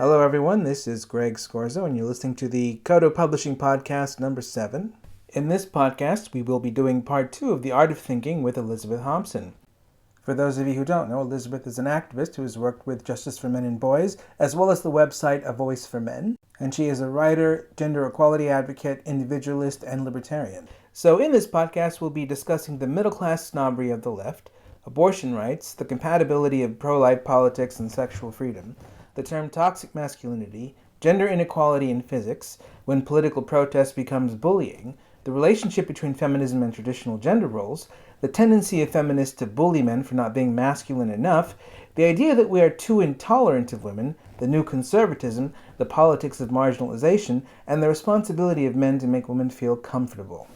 Hello, everyone. This is Greg Scorzo, and you're listening to the Kodo Publishing Podcast number 7. In this podcast, we will be doing part 2 of The Art of Thinking with Elizabeth Hobson. For those of you who don't know, Elizabeth is an activist who has worked with Justice for Men and Boys, as well as the website A Voice for Men, and she is a writer, gender equality advocate, individualist, and libertarian. So in this podcast, we'll be discussing the middle-class snobbery of the left, abortion rights, the compatibility of pro-life politics and sexual freedom, the term toxic masculinity, gender inequality in physics, when political protest becomes bullying, the relationship between feminism and traditional gender roles, the tendency of feminists to bully men for not being masculine enough, the idea that we are too intolerant of women, the new conservatism, the politics of marginalisation, and the responsibility of men to make women feel comfortable.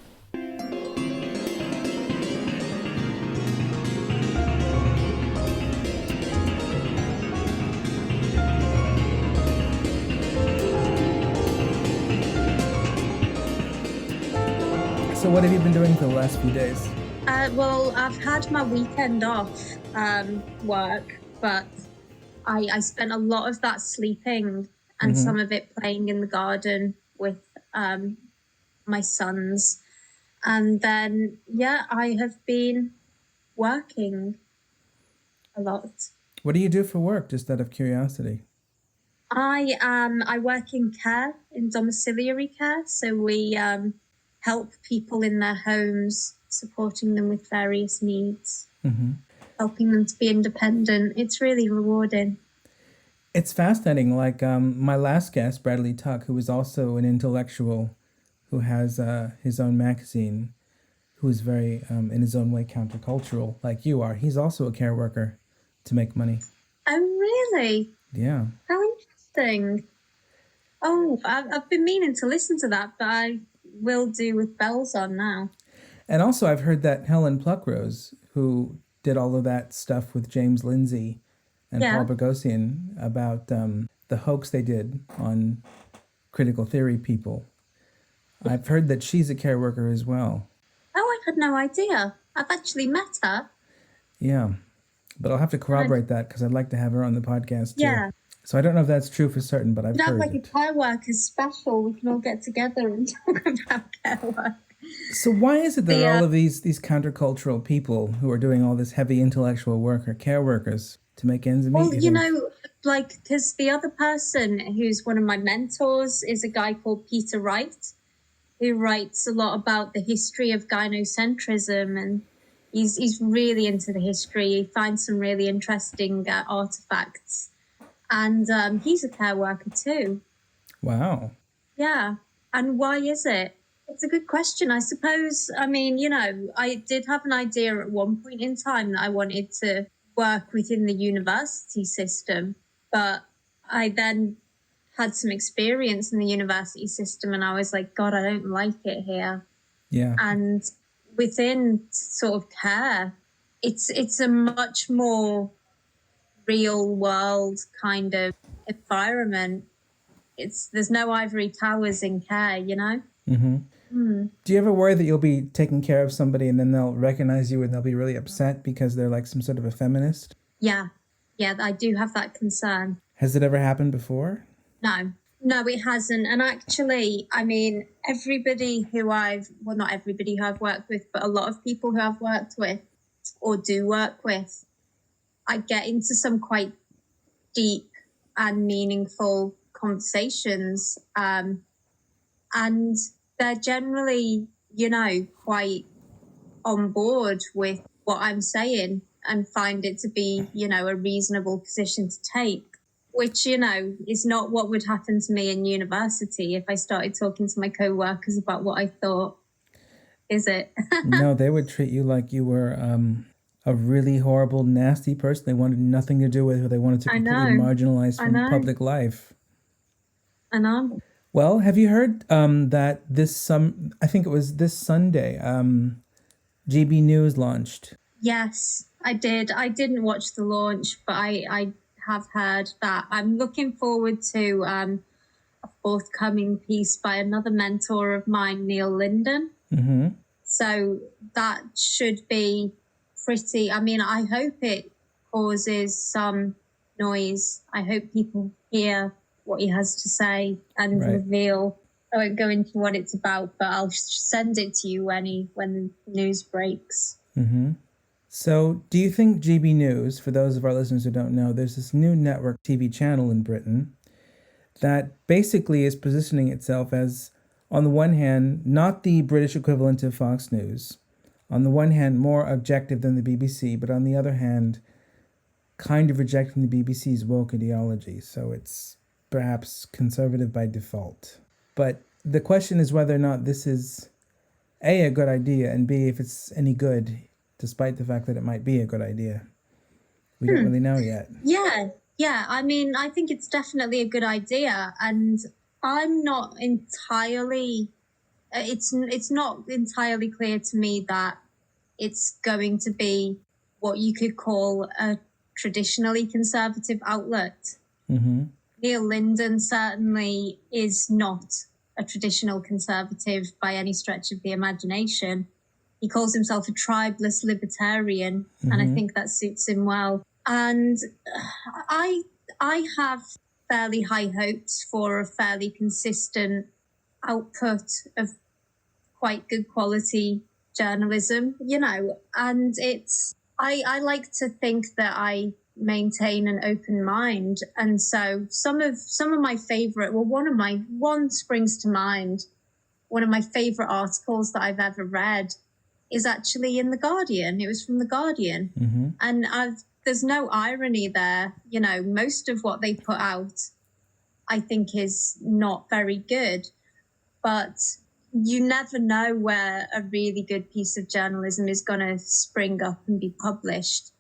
So what have you been doing for the last few days? Well, I've had my weekend off work, but I spent a lot of that sleeping and some of it playing in the garden with my sons. And then, I have been working a lot. What do you do for work, just out of curiosity? I work in care, in domiciliary care. So we help people in their homes, supporting them with various needs, helping them to be independent. It's really rewarding. It's fascinating. Like my last guest, Bradley Tuck, who is also an intellectual who has his own magazine, who is very, in his own way, countercultural, like you are. He's also a care worker to make money. Oh, really? Yeah. How interesting. Oh, I've been meaning to listen to that, but I will do with bells on now. And also I've heard that Helen Pluckrose, who did all of that stuff with James Lindsay and Paul Boghossian about the hoax they did on critical theory people. I've heard that she's a care worker as well. Oh, I had no idea. I've actually met her. Yeah, but I'll have to corroborate that because I'd like to have her on the podcast too. Yeah. So I don't know if that's true for certain, but I've heard like it. A care workers special. We can all get together and talk about care work. So why is it that all of these countercultural people who are doing all this heavy intellectual work are care workers to make ends meet? Well, because the other person who's one of my mentors is a guy called Peter Wright, who writes a lot about the history of gynocentrism, and he's really into the history. He finds some really interesting artifacts. And he's a care worker too. Wow. Yeah. And why is it? It's a good question, I suppose. I mean, I did have an idea at one point in time that I wanted to work within the university system, but I then had some experience in the university system and I was like, God, I don't like it here. Yeah. And within sort of care, it's a much more real world kind of environment. There's no ivory towers in care, Do you ever worry that you'll be taking care of somebody and then they'll recognize you and they'll be really upset because they're like some sort of a feminist? Yeah, I do have that concern. Has it ever happened before? No, it hasn't. And actually, I mean, not everybody who I've worked with, but a lot of people who I've worked with or do work with, I get into some quite deep and meaningful conversations. And they're generally, quite on board with what I'm saying and find it to be, a reasonable position to take, which, is not what would happen to me in university if I started talking to my co-workers about what I thought, is it? No, they would treat you like you were a really horrible, nasty person they wanted nothing to do with, or they wanted to completely marginalize from public life. I know. Well, have you heard that I think it was this Sunday, GB News launched? Yes, I did. I didn't watch the launch, but I have heard that. I'm looking forward to a forthcoming piece by another mentor of mine, Neil Linden. Mm-hmm. So that should be pretty, I hope it causes some noise. I hope people hear what he has to say and reveal. I won't go into what it's about, but I'll send it to you when the news breaks. Mm-hmm. So do you think GB News, for those of our listeners who don't know, there's this new network TV channel in Britain that basically is positioning itself as, on the one hand, not the British equivalent of Fox News, on the one hand, more objective than the BBC, but on the other hand, kind of rejecting the BBC's woke ideology. So it's perhaps conservative by default. But the question is whether or not this is A, a good idea, and B, if it's any good, despite the fact that it might be a good idea. We don't really know yet. Yeah. I mean, I think it's definitely a good idea, and I'm not entirely. It's not entirely clear to me that it's going to be what you could call a traditionally conservative outlet. Mm-hmm. Neil Linden certainly is not a traditional conservative by any stretch of the imagination. He calls himself a tribeless libertarian, and I think that suits him well. And I have fairly high hopes for a fairly consistent output of quite good quality journalism, and I like to think that I maintain an open mind. And so some of my favorite, one springs to mind. One of my favorite articles that I've ever read is actually in The Guardian. It was from The Guardian. Mm-hmm. And there's no irony there. Most of what they put out, I think, is not very good. But you never know where a really good piece of journalism is going to spring up and be published.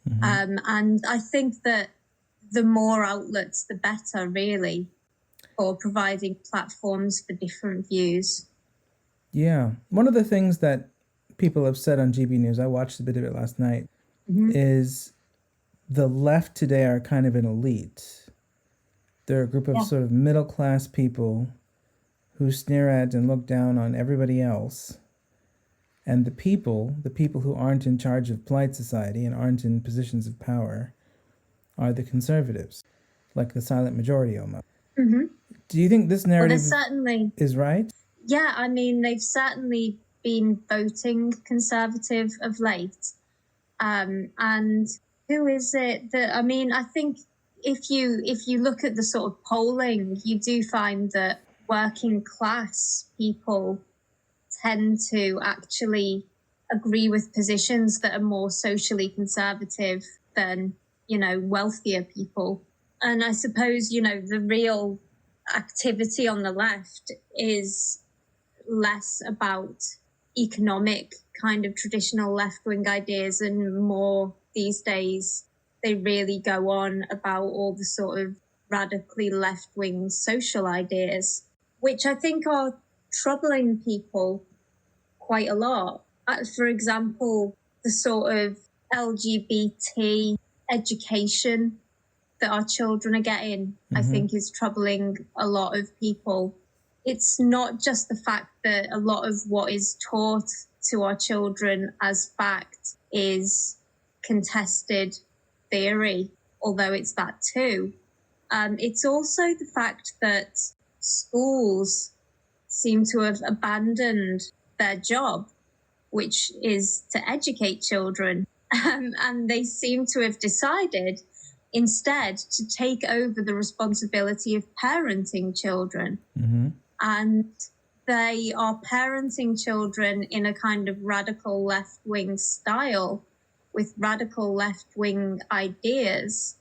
Mm-hmm. And I think that the more outlets, the better, really, for providing platforms for different views. Yeah. One of the things that people have said on GB News, I watched a bit of it last night, is the left today are kind of an elite. They're a group of sort of middle-class people who sneer at and look down on everybody else. And the people who aren't in charge of polite society and aren't in positions of power, are the conservatives, like the silent majority almost. Mm-hmm. Do you think this narrative is right? Yeah, I mean, they've certainly been voting conservative of late. And who is it that, I mean, I think if you look at the sort of polling, you do find that working class people tend to actually agree with positions that are more socially conservative than, wealthier people. And I suppose, the real activity on the left is less about economic kind of traditional left-wing ideas and more these days they really go on about all the sort of radically left-wing social ideas, which I think are troubling people quite a lot. For example, the sort of LGBT education that our children are getting, I think, is troubling a lot of people. It's not just the fact that a lot of what is taught to our children as fact is contested theory, although it's that too. It's also the fact that schools seem to have abandoned their job, which is to educate children. And they seem to have decided instead to take over the responsibility of parenting children. Mm-hmm. And they are parenting children in a kind of radical left-wing style with radical left-wing ideas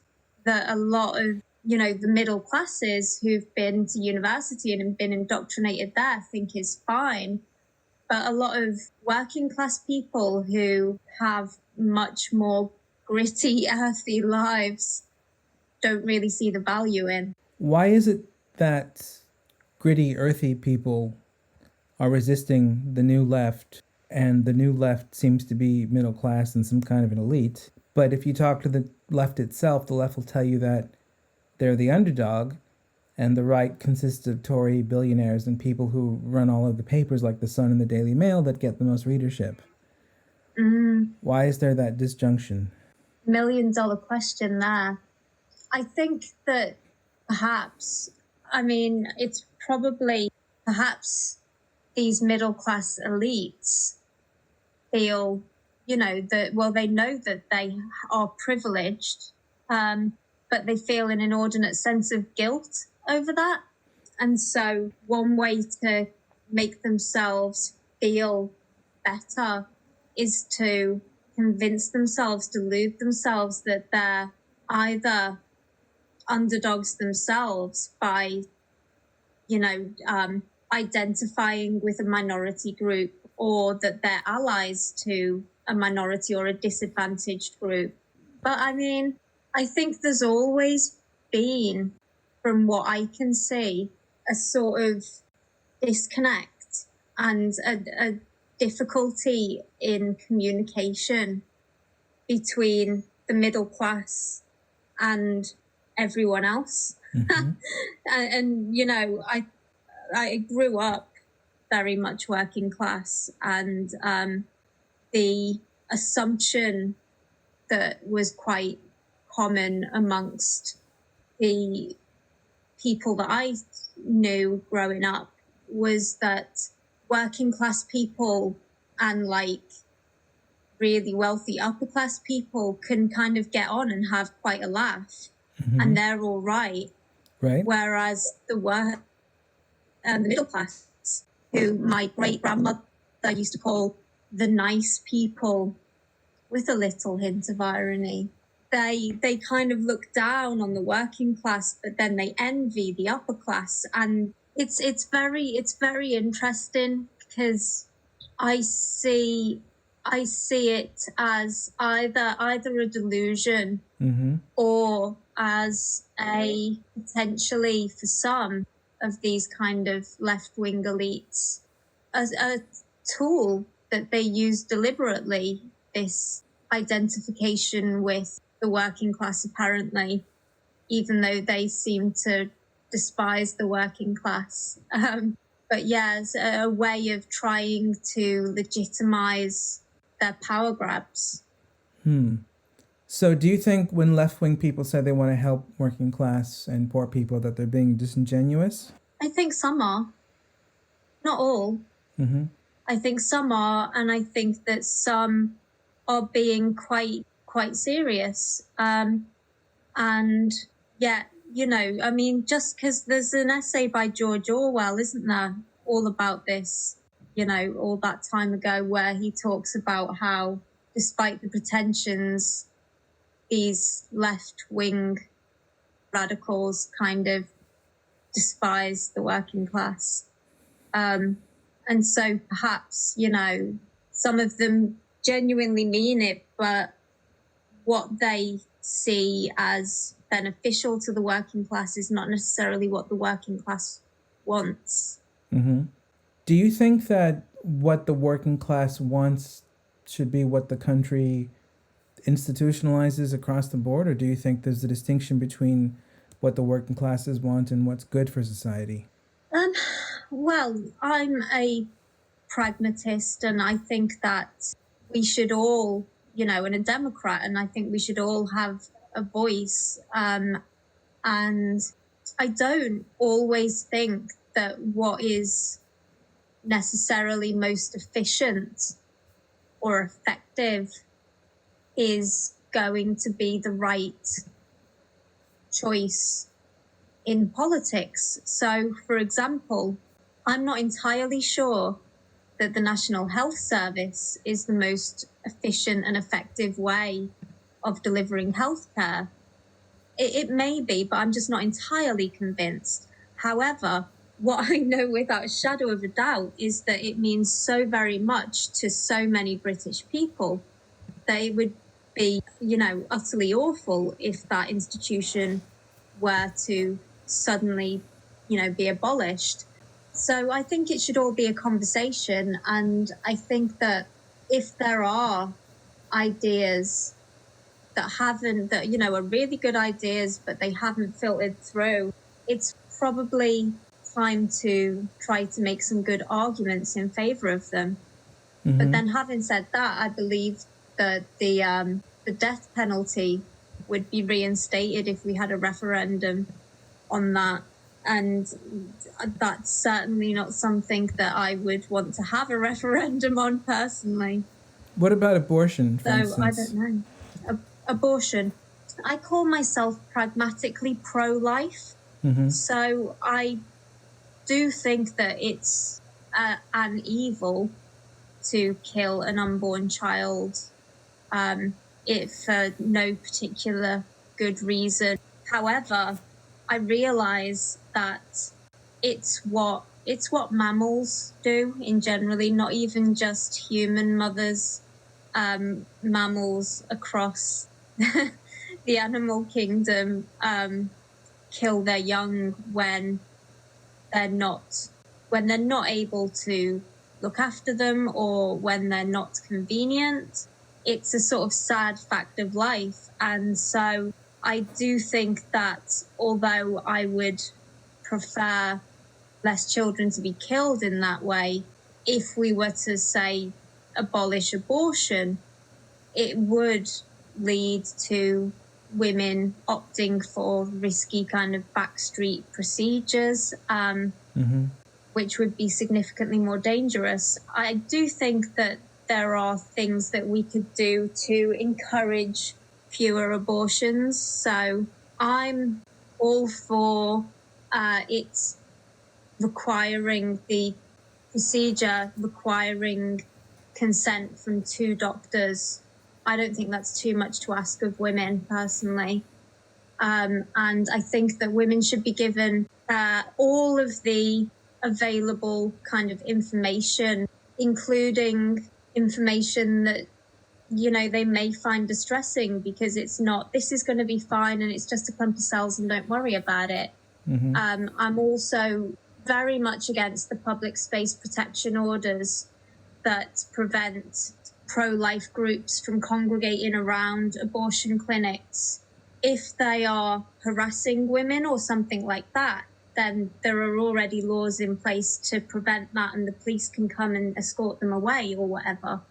that a lot of, the middle classes who've been to university and been indoctrinated there think is fine. But a lot of working class people who have much more gritty, earthy lives don't really see the value in. Why is it that gritty, earthy people are resisting the new left, and the new left seems to be middle class and some kind of an elite? But if you talk to the left itself, the left will tell you that they're the underdog, and the right consists of Tory billionaires and people who run all of the papers like The Sun and the Daily Mail that get the most readership. Why is there that disjunction? $1 million question there. I think that perhaps I mean, it's probably perhaps these middle class elites feel, you know, that, well, they know that they are privileged, but they feel an inordinate sense of guilt over that. And so one way to make themselves feel better is to convince themselves, delude themselves that they're either underdogs themselves by, you know, identifying with a minority group, or that they're allies to a minority or a disadvantaged group. But I mean, I think there's always been, from what I can see, a sort of disconnect and a difficulty in communication between the middle class and everyone else. Mm-hmm. and you know, I grew up very much working class, and the assumption that was quite common amongst the people that I knew growing up was that working class people and like really wealthy upper class people can kind of get on and have quite a laugh, Mm-hmm. and they're all right. Right. Whereas the middle class, who my great grandmother used to call the nice people, with a little hint of irony, they kind of look down on the working class, but then they envy the upper class. And it's very interesting, because I see it as either a delusion, Mm-hmm. or as a potentially, for some of these kind of left-wing elites, as a tool that they use deliberately, this identification with the working class, apparently, even though they seem to despise the working class. But yeah, it's a way of trying to legitimize their power grabs. So do you think when left-wing people say they want to help working class and poor people that they're being disingenuous? I think some are. Not all. Mm-hmm. I think some are, and I think that some are being quite serious. And yet, you know, I mean, just because there's an essay by George Orwell, isn't there, all about this, you know, all that time ago, where he talks about how, despite the pretensions, these left-wing radicals kind of despise the working class. And so perhaps, you know, some of them genuinely mean it, but what they see as beneficial to the working class is not necessarily what the working class wants. Mm-hmm. Do you think that what the working class wants should be what the country institutionalizes across the board, or do you think there's a distinction between what the working classes want and what's good for society? Well, I'm a pragmatist, and I think that we should all, you know, and a Democrat, and I think we should all have a voice. And I don't always think that what is necessarily most efficient or effective is going to be the right choice in politics. So, for example, I'm not entirely sure that the National Health Service is the most efficient and effective way of delivering healthcare. It may be, but I'm just not entirely convinced. However, what I know without a shadow of a doubt is that it means so very much to so many British people. They would be, you know, utterly awful if that institution were to suddenly, you know, be abolished. So I think it should all be a conversation. And I think that if there are ideas that, you know, are really good ideas, but they haven't filtered through, it's probably time to try to make some good arguments in favor of them. Mm-hmm. But then, having said that, I believe that the death penalty would be reinstated if we had a referendum on that. And that's certainly not something that I would want to have a referendum on personally. What about abortion, for So instance? I don't know. Abortion. I call myself pragmatically pro-life. Mm-hmm. So I do think that it's an evil to kill an unborn child for no particular good reason. However, I realise that it's what mammals do in generally, not even just human mothers. Mammals across the animal kingdom kill their young when they're not able to look after them, or when they're not convenient. It's a sort of sad fact of life. And so I do think that although I would prefer less children to be killed in that way, if we were to, say, abolish abortion, it would lead to women opting for risky kind of backstreet procedures, which would be significantly more dangerous. I do think that there are things that we could do to encourage fewer abortions. So I'm all for it requiring the procedure, requiring consent from two doctors. I don't think that's too much to ask of women, personally. And I think that women should be given all of the available kind of information, including information that, you know, they may find distressing, because it's not, this is going to be fine and it's just a clump of cells and don't worry about it. I'm also very much against the public space protection orders that prevent pro-life groups from congregating around abortion clinics. If they are harassing women or something like that, then there are already laws in place to prevent that, and the police can come and escort them away or whatever.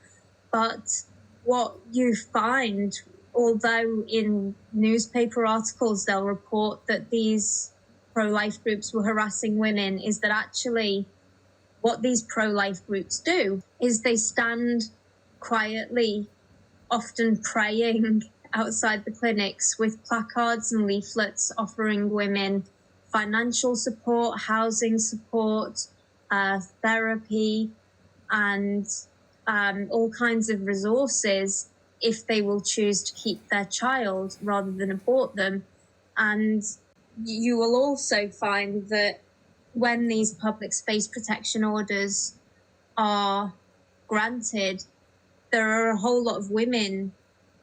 But what you find, although in newspaper articles they'll report that these pro-life groups were harassing women, is that actually what these pro-life groups do is they stand quietly, often praying outside the clinics with placards and leaflets offering women financial support, housing support, therapy, and all kinds of resources if they will choose to keep their child rather than abort them. And you will also find that when these public space protection orders are granted, there are a whole lot of women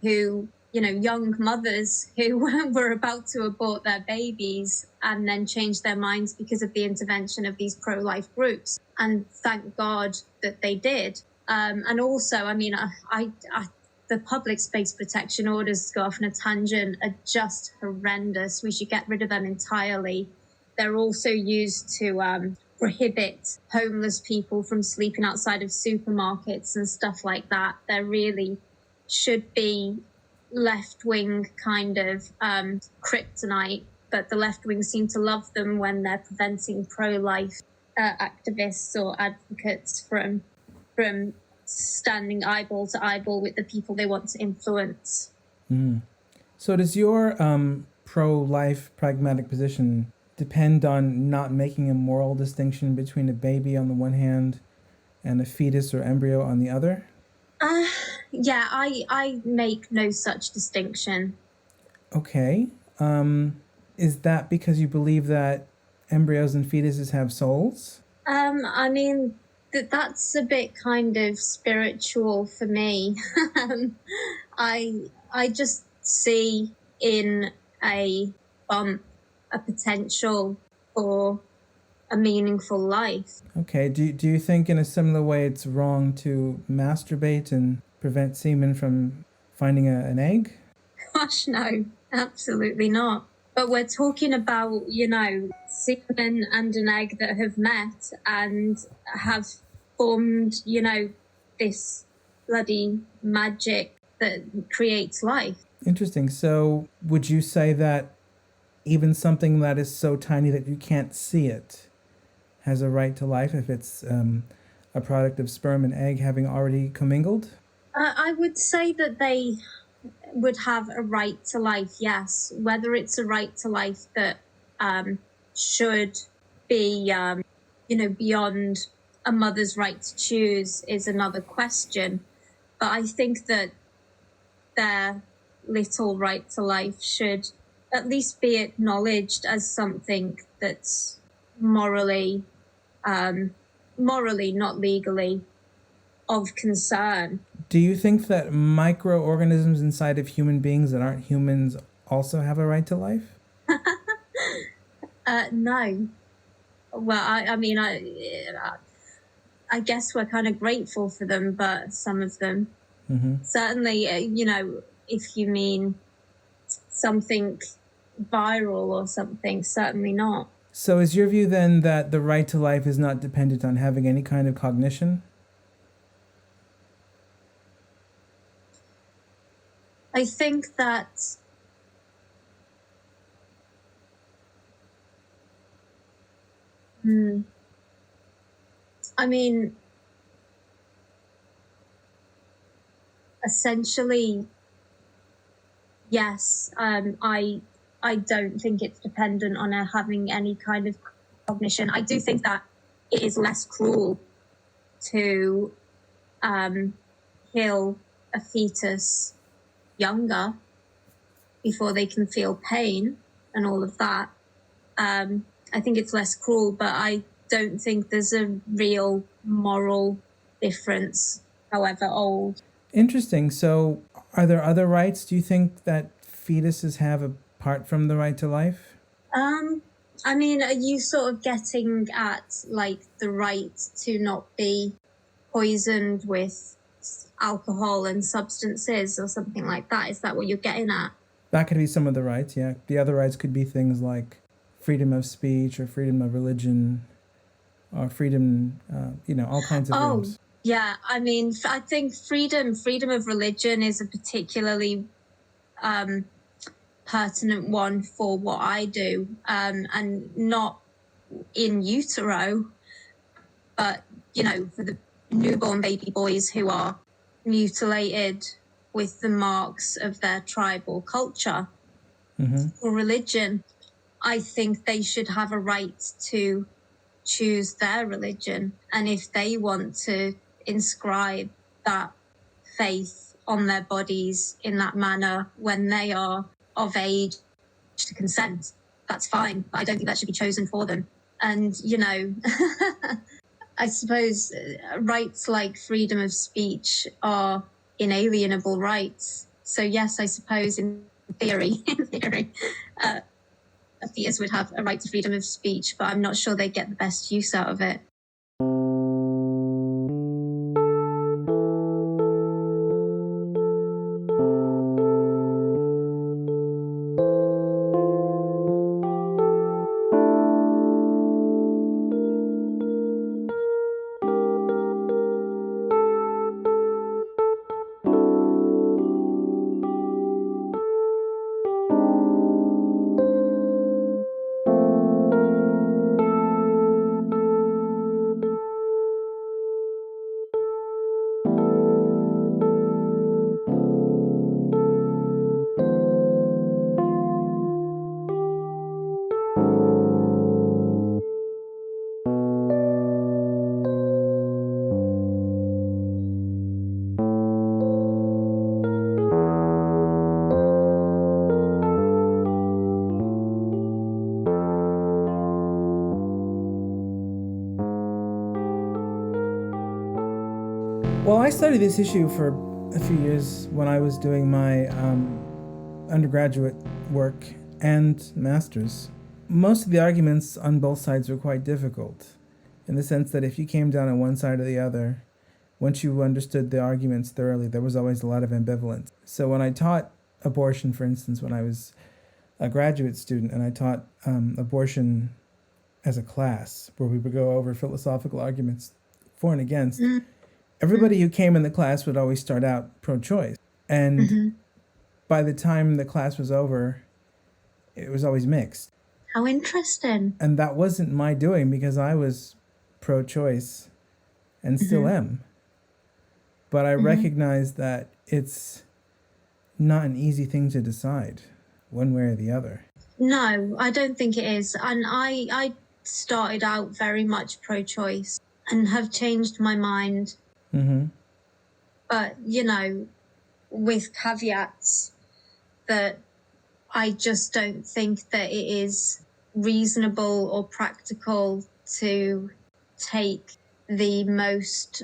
who, you know, young mothers who were about to abort their babies and then changed their minds because of the intervention of these pro-life groups. And thank God that they did. And also, I mean, the public space protection orders, to go off on a tangent, are just horrendous. We should get rid of them entirely. They're also used to prohibit homeless people from sleeping outside of supermarkets and stuff like that. There really should be left-wing kind of kryptonite, but the left-wing seem to love them when they're preventing pro-life activists or advocates from standing eyeball to eyeball with the people they want to influence. So does your pro-life pragmatic position depend on not making a moral distinction between a baby on the one hand and a fetus or embryo on the other? Yeah, I make no such distinction. Okay. Is that because you believe that embryos and fetuses have souls? I mean, that's a bit kind of spiritual for me. I just see in a bump a potential for a meaningful life. Okay. Do you think in a similar way it's wrong to masturbate and prevent semen from finding an egg? Gosh, no, absolutely not. But we're talking about, you know, semen and an egg that have met and have formed, you know, this bloody magic that creates life. Interesting. So would you say that even something that is so tiny that you can't see it has a right to life if it's a product of sperm and egg having already commingled? I would say that they would have a right to life, yes. Whether it's a right to life that should be, beyond a mother's right to choose is another question. But I think that their little right to life should at least be acknowledged as something that's morally, not legally, of concern. Do you think that microorganisms inside of human beings that aren't humans also have a right to life? No. Well, I guess we're kind of grateful for them, but some of them. Certainly, if you mean something viral or something, certainly not. So is your view then that the right to life is not dependent on having any kind of cognition? I think that essentially, yes. I don't think it's dependent on having any kind of cognition. I do think that it is less cruel to kill a fetus younger before they can feel pain and all of that. I think it's less cruel, but I don't think there's a real moral difference, however old. Interesting. So are there other rights, do you think, that fetuses have apart from the right to life? Are you sort of getting at like the right to not be poisoned with alcohol and substances or something like that? Is that what you're getting at? That could be some of the rights, yeah. The other rights could be things like freedom of speech or freedom of religion or freedom, all kinds of freedoms. Yeah, I think freedom of religion is a particularly pertinent one for what I do, and not in utero, but, for the newborn baby boys who are mutilated with the marks of their tribal culture or religion. I think they should have a right to choose their religion. And if they want to inscribe that faith on their bodies in that manner when they are of age to consent, that's fine. But I don't think that should be chosen for them. And, I suppose rights like freedom of speech are inalienable rights. So yes, I suppose in theory, atheists would have a right to freedom of speech, but I'm not sure they get the best use out of it. Well, I studied this issue for a few years when I was doing my undergraduate work and master's. Most of the arguments on both sides were quite difficult, in the sense that if you came down on one side or the other, once you understood the arguments thoroughly, there was always a lot of ambivalence. So when I taught abortion, for instance, when I was a graduate student, and I taught abortion as a class, where we would go over philosophical arguments for and against, everybody who came in the class would always start out pro-choice. And by the time the class was over, it was always mixed. How interesting. And that wasn't my doing because I was pro-choice and still am. But I recognize that it's not an easy thing to decide one way or the other. No, I don't think it is. And I started out very much pro-choice and have changed my mind. But, you know, with caveats that I just don't think that it is reasonable or practical to take the most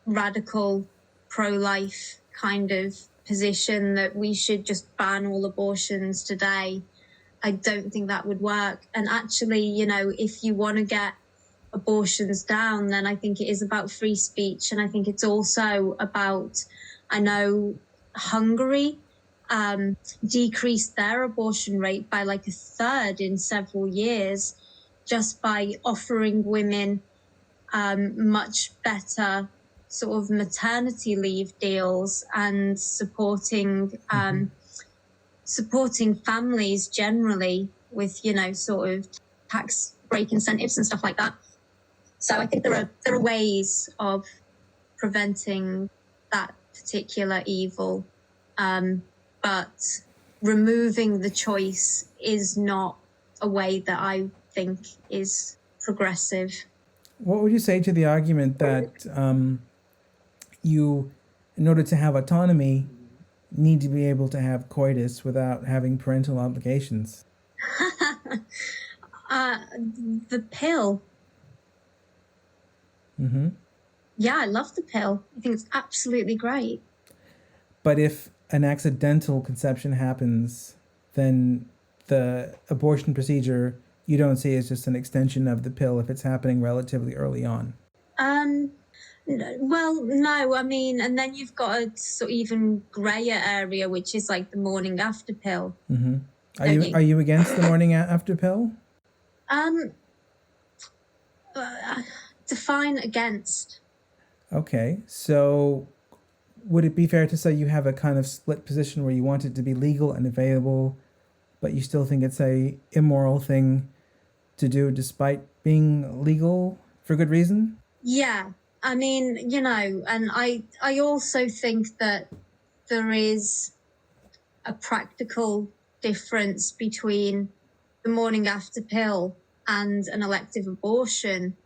radical pro-life kind of position that we should just ban all abortions today. I don't think that would work. And actually, you know, if you want to get abortions down, then I think it is about free speech. And I think it's also about, I know Hungary decreased their abortion rate by like a third in several years just by offering women much better sort of maternity leave deals and supporting families generally with, you know, sort of tax break incentives and stuff like that. So I think there are ways of preventing that particular evil, but removing the choice is not a way that I think is progressive. What would you say to the argument that you, in order to have autonomy, need to be able to have coitus without having parental obligations? The pill. Yeah, I love the pill. I think it's absolutely great. But if an accidental conception happens, then the abortion procedure you don't see as just an extension of the pill if it's happening relatively early on. Well, no, I mean, and then you've got a sort of even grayer area, which is like the morning after pill. Are you against the morning after pill? Define against. Okay, so would it be fair to say you have a kind of split position where you want it to be legal and available, but you still think it's a immoral thing to do despite being legal for good reason? Yeah, I mean, you know, and I also think that there is a practical difference between the morning after pill and an elective abortion,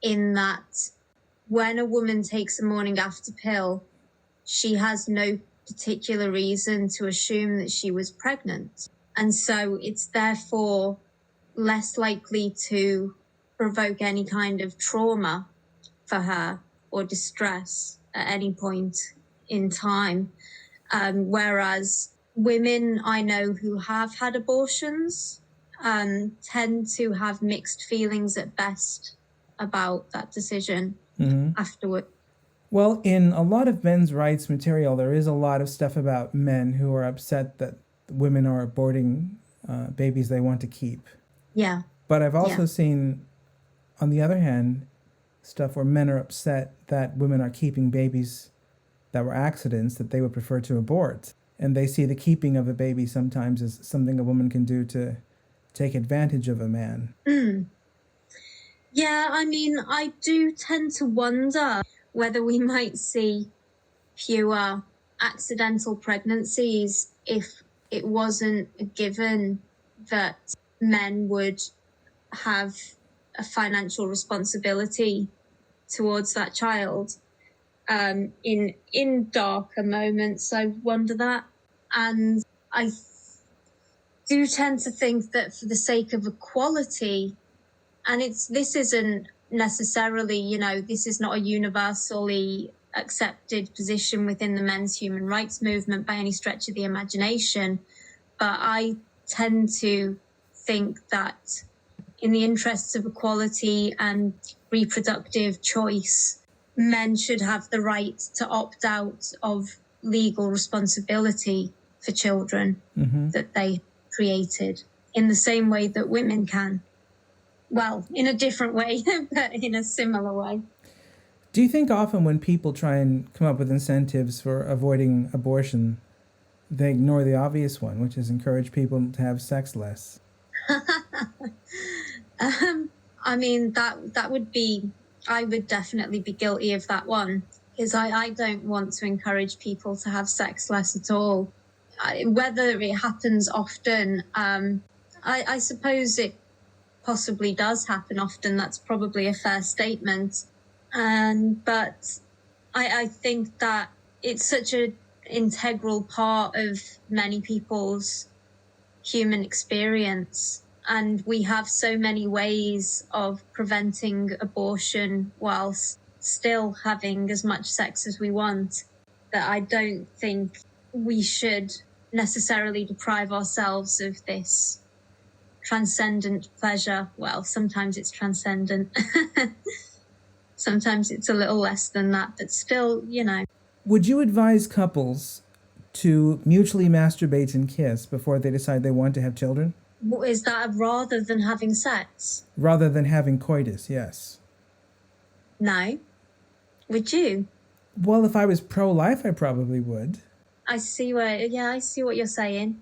in that when a woman takes a morning after pill, she has no particular reason to assume that she was pregnant. And so it's therefore less likely to provoke any kind of trauma for her or distress at any point in time. Whereas women I know who have had abortions tend to have mixed feelings at best about that decision afterward. Well, in a lot of men's rights material, there is a lot of stuff about men who are upset that women are aborting babies they want to keep. Yeah. But I've also seen, on the other hand, stuff where men are upset that women are keeping babies that were accidents that they would prefer to abort. And they see the keeping of a baby sometimes as something a woman can do to take advantage of a man. Yeah, I mean, I do tend to wonder whether we might see fewer accidental pregnancies if it wasn't a given that men would have a financial responsibility towards that child. In darker moments, I wonder that. And I do tend to think that for the sake of equality, and this isn't necessarily, you know, this is not a universally accepted position within the men's human rights movement by any stretch of the imagination, but I tend to think that in the interests of equality and reproductive choice, men should have the right to opt out of legal responsibility for children that they created in the same way that women can. Well, in a different way, but in a similar way. Do you think often when people try and come up with incentives for avoiding abortion they ignore the obvious one, which is encourage people to have sex less. I mean, that would be, I would definitely be guilty of that one, because I don't want to encourage people to have sex less at all. Whether it happens often, I suppose it possibly does happen often. That's probably a fair statement. But I think that it's such an integral part of many people's human experience. And we have so many ways of preventing abortion whilst still having as much sex as we want, that I don't think we should necessarily deprive ourselves of this transcendent pleasure. Well, sometimes it's transcendent. Sometimes it's a little less than that, but still, you know. Would you advise couples to mutually masturbate and kiss before they decide they want to have children? Is that rather than having sex? Rather than having coitus, yes. No. Would you? Well, if I was pro-life, I probably would. I see what you're saying.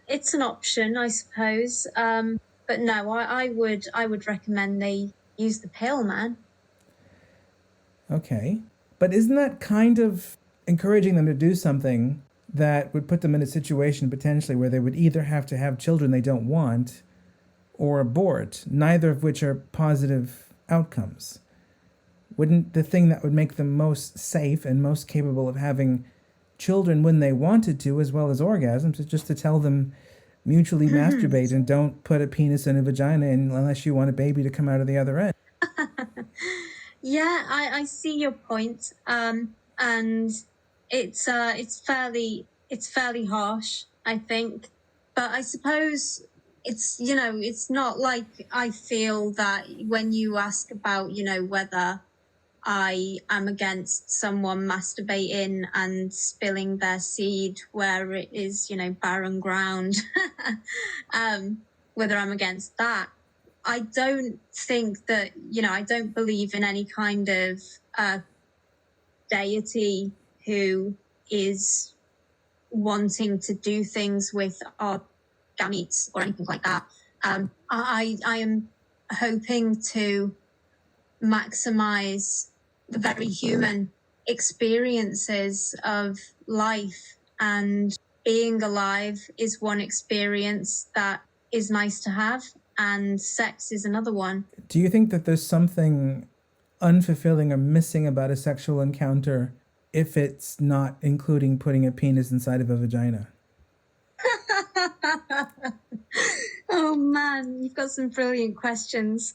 It's an option, I suppose. But no, I would recommend they use the pill, man. Okay. But isn't that kind of encouraging them to do something that would put them in a situation potentially where they would either have to have children they don't want or abort, neither of which are positive outcomes? Wouldn't the thing that would make them most safe and most capable of having children when they wanted to, as well as orgasms, is just to tell them mutually masturbate and don't put a penis in a vagina unless you want a baby to come out of the other end? Yeah, I see your point. And it's fairly harsh, I think. But I suppose it's not like I feel that when you ask about, whether I am against someone masturbating and spilling their seed where it is, barren ground, whether I'm against that. I don't think that, I don't believe in any kind of deity who is wanting to do things with our gametes or anything like that. I am hoping to maximize the very human experiences of life, and being alive is one experience that is nice to have, and sex is another one. Do you think that there's something unfulfilling or missing about a sexual encounter if it's not including putting a penis inside of a vagina? Oh man, you've got some brilliant questions.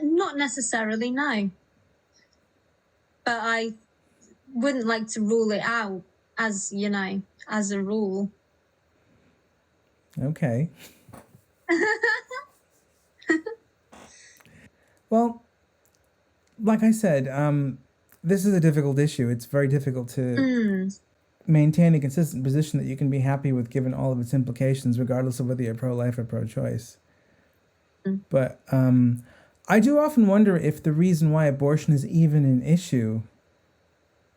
Not necessarily, no. But I wouldn't like to rule it out as, as a rule. Okay. Well, like I said, this is a difficult issue. It's very difficult to maintain a consistent position that you can be happy with given all of its implications, regardless of whether you're pro-life or pro-choice. But I do often wonder if the reason why abortion is even an issue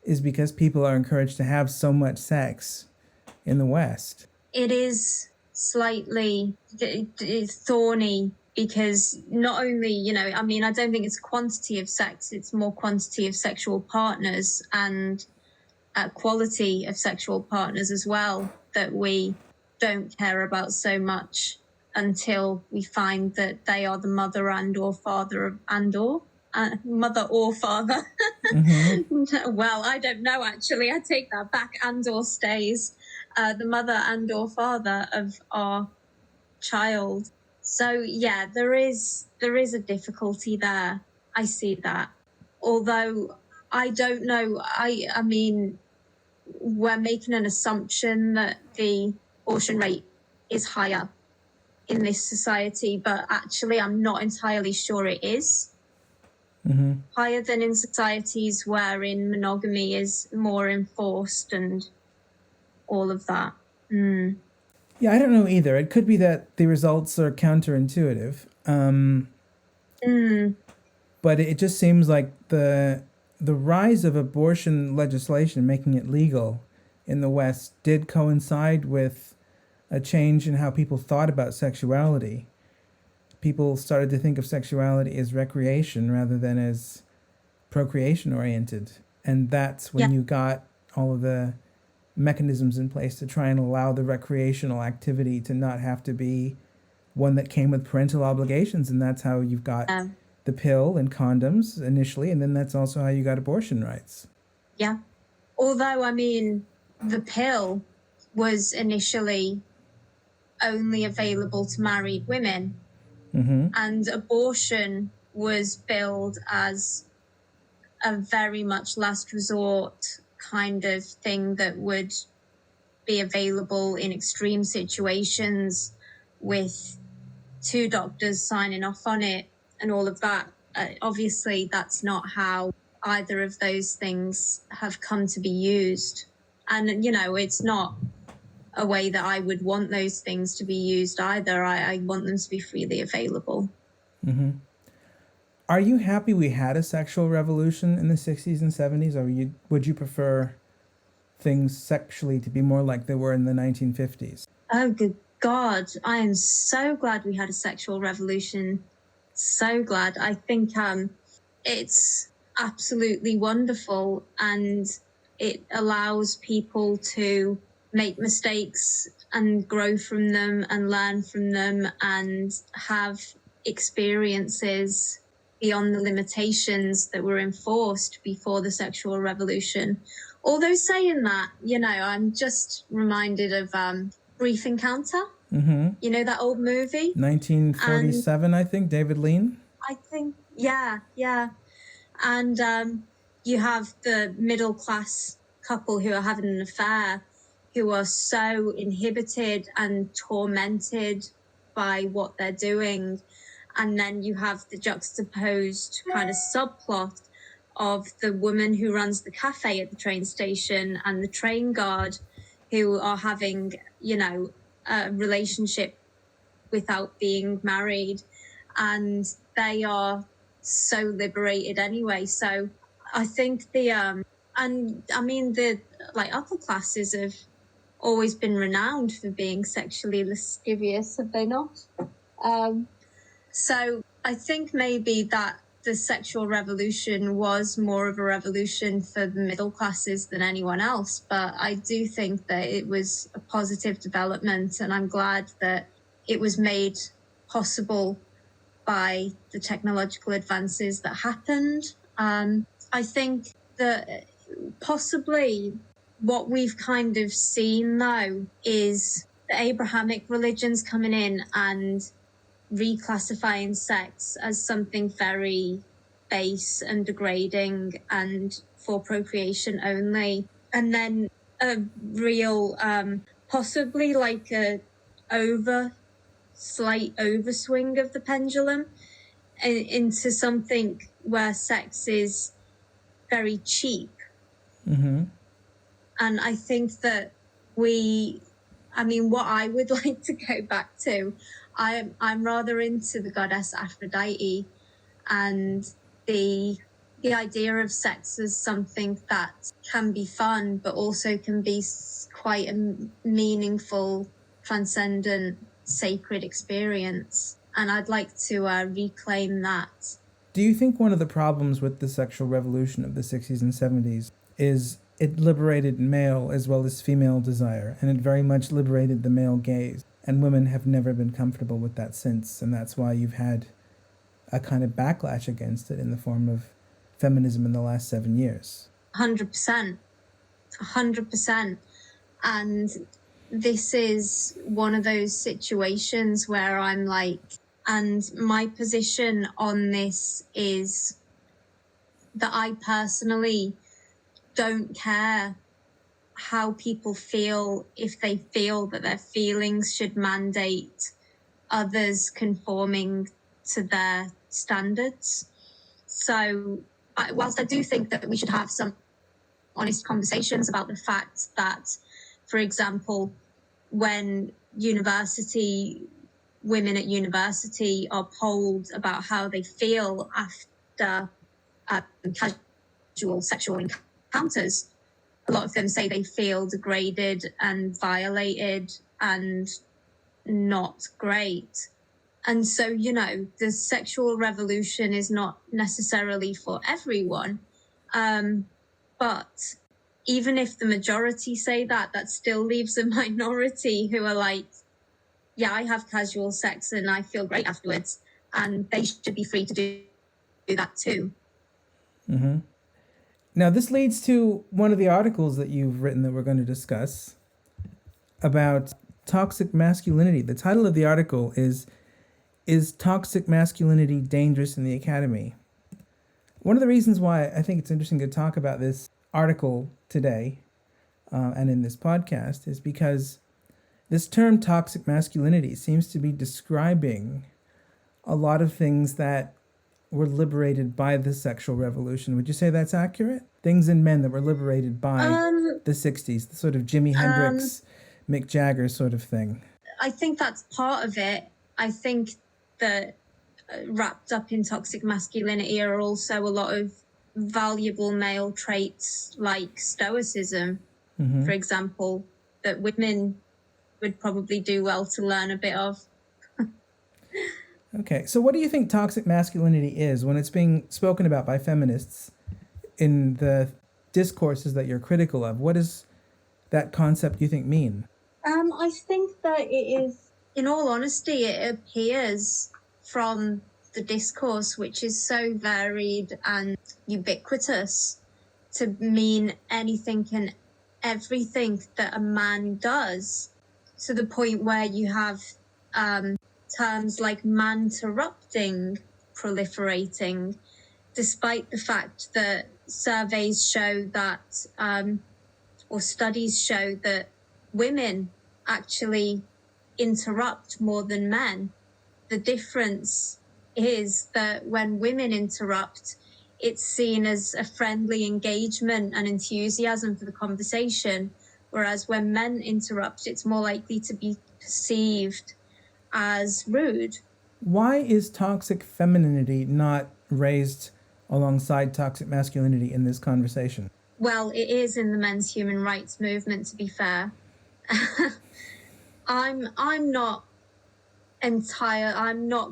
is because people are encouraged to have so much sex in the West. It is slightly thorny because not only, I don't think it's quantity of sex, it's more quantity of sexual partners and quality of sexual partners as well that we don't care about so much until we find that they are the mother and or father of mother or father. Mm-hmm. Well, I don't know, actually. I take that back. And or stays the mother and or father of our child. So yeah, there is a difficulty there. I see that. Although I don't know, I mean, we're making an assumption that the abortion rate is higher in this society, but actually I'm not entirely sure it is. Mm-hmm. Higher than in societies wherein monogamy is more enforced and all of that. Yeah, I don't know either. It could be that the results are counterintuitive. But it just seems like the rise of abortion legislation, making it legal, in the West did coincide with a change in how people thought about sexuality. People started to think of sexuality as recreation rather than as procreation oriented. And that's when you got all of the mechanisms in place to try and allow the recreational activity to not have to be one that came with parental obligations. And that's how you've got the pill and condoms initially, and then that's also how you got abortion rights. Yeah. Although, I mean, the pill was initially only available to married women, and abortion was billed as a very much last resort kind of thing that would be available in extreme situations with two doctors signing off on it and all of that. Obviously, that's not how either of those things have come to be used. And, you know, it's not a way that I would want those things to be used either. I want them to be freely available. Are you happy we had a sexual revolution in the 60s and 70s, or would you prefer things sexually to be more like they were in the 1950s? Oh, good God. I am so glad we had a sexual revolution. So glad. I think it's absolutely wonderful, and it allows people to make mistakes and grow from them and learn from them and have experiences beyond the limitations that were enforced before the sexual revolution. Although saying that, you know, I'm just reminded of Brief Encounter. You know, that old movie? 1947, I think, David Lean. I think, yeah. And you have the middle class couple who are having an affair, who are so inhibited and tormented by what they're doing. And then you have the juxtaposed kind of subplot of the woman who runs the cafe at the train station and the train guard who are having, you know, a relationship without being married. And they are so liberated anyway. So I think the and I mean the like upper classes have always been renowned for being sexually lascivious, have they not? So I think maybe that the sexual revolution was more of a revolution for the middle classes than anyone else, but I do think that it was a positive development, and I'm glad that it was made possible by the technological advances that happened. I think that possibly what we've kind of seen, though, is the Abrahamic religions coming in and reclassifying sex as something very base and degrading and for procreation only. And then a real, possibly like a slight overswing of the pendulum into something where sex is very cheap. And I think that what I would like to go back to, I'm rather into the goddess Aphrodite and the idea of sex as something that can be fun, but also can be quite a meaningful, transcendent, sacred experience. And I'd like to reclaim that. Do you think one of the problems with the sexual revolution of the 60s and 70s is it liberated male as well as female desire, and it very much liberated the male gaze? And women have never been comfortable with that since, and that's why you've had a kind of backlash against it in the form of feminism in the last 7 years. 100%. And this is one of those situations where I'm like, and my position on this is that I personally don't care how people feel if they feel that their feelings should mandate others conforming to their standards. So whilst I do think that we should have some honest conversations about the fact that, for example, when women at university are polled about how they feel after casual sexual encounters, a lot of them say they feel degraded and violated and not great. And so, you know, the sexual revolution is not necessarily for everyone. But even if the majority say that, that still leaves a minority who are like, yeah, I have casual sex and I feel great afterwards. And they should be free to do that too. Mm-hmm. Now, this leads to one of the articles that you've written that we're going to discuss about toxic masculinity. The title of the article is Toxic Masculinity Dangerous in the Academy? One of the reasons why I think it's interesting to talk about this article today and in this podcast is because this term toxic masculinity seems to be describing a lot of things that were liberated by the sexual revolution. Would you say that's accurate? Things in men that were liberated by the 60s, the sort of Jimi Hendrix, Mick Jagger sort of thing. I think that's part of it. I think that wrapped up in toxic masculinity are also a lot of valuable male traits like stoicism, for example, that women would probably do well to learn a bit of. Okay, so what do you think toxic masculinity is when it's being spoken about by feminists in the discourses that you're critical of? What does that concept you think mean? I think that it is, in all honesty, it appears from the discourse, which is so varied and ubiquitous, to mean anything and everything that a man does, to the point where you have terms like man-interrupting proliferating, despite the fact that surveys show that, or studies show that women actually interrupt more than men. The difference is that when women interrupt, it's seen as a friendly engagement and enthusiasm for the conversation, whereas when men interrupt, it's more likely to be perceived as rude. Why is toxic femininity not raised alongside toxic masculinity in this conversation? Well, it is in the men's human rights movement, to be fair. I'm not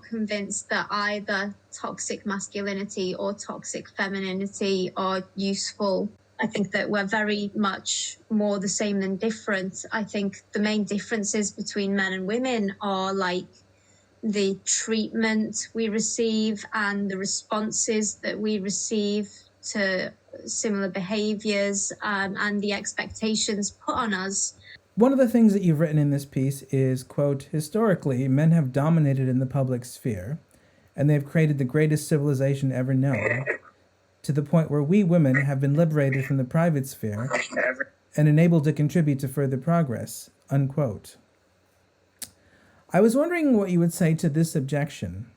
convinced that either toxic masculinity or toxic femininity are useful. I think that we're very much more the same than different. I think the main differences between men and women are like the treatment we receive and the responses that we receive to similar behaviours and the expectations put on us. One of the things that you've written in this piece is, quote, historically, men have dominated in the public sphere, and they've created the greatest civilization ever known, to the point where we women have been liberated from the private sphere and enabled to contribute to further progress, unquote. I was wondering what you would say to this objection,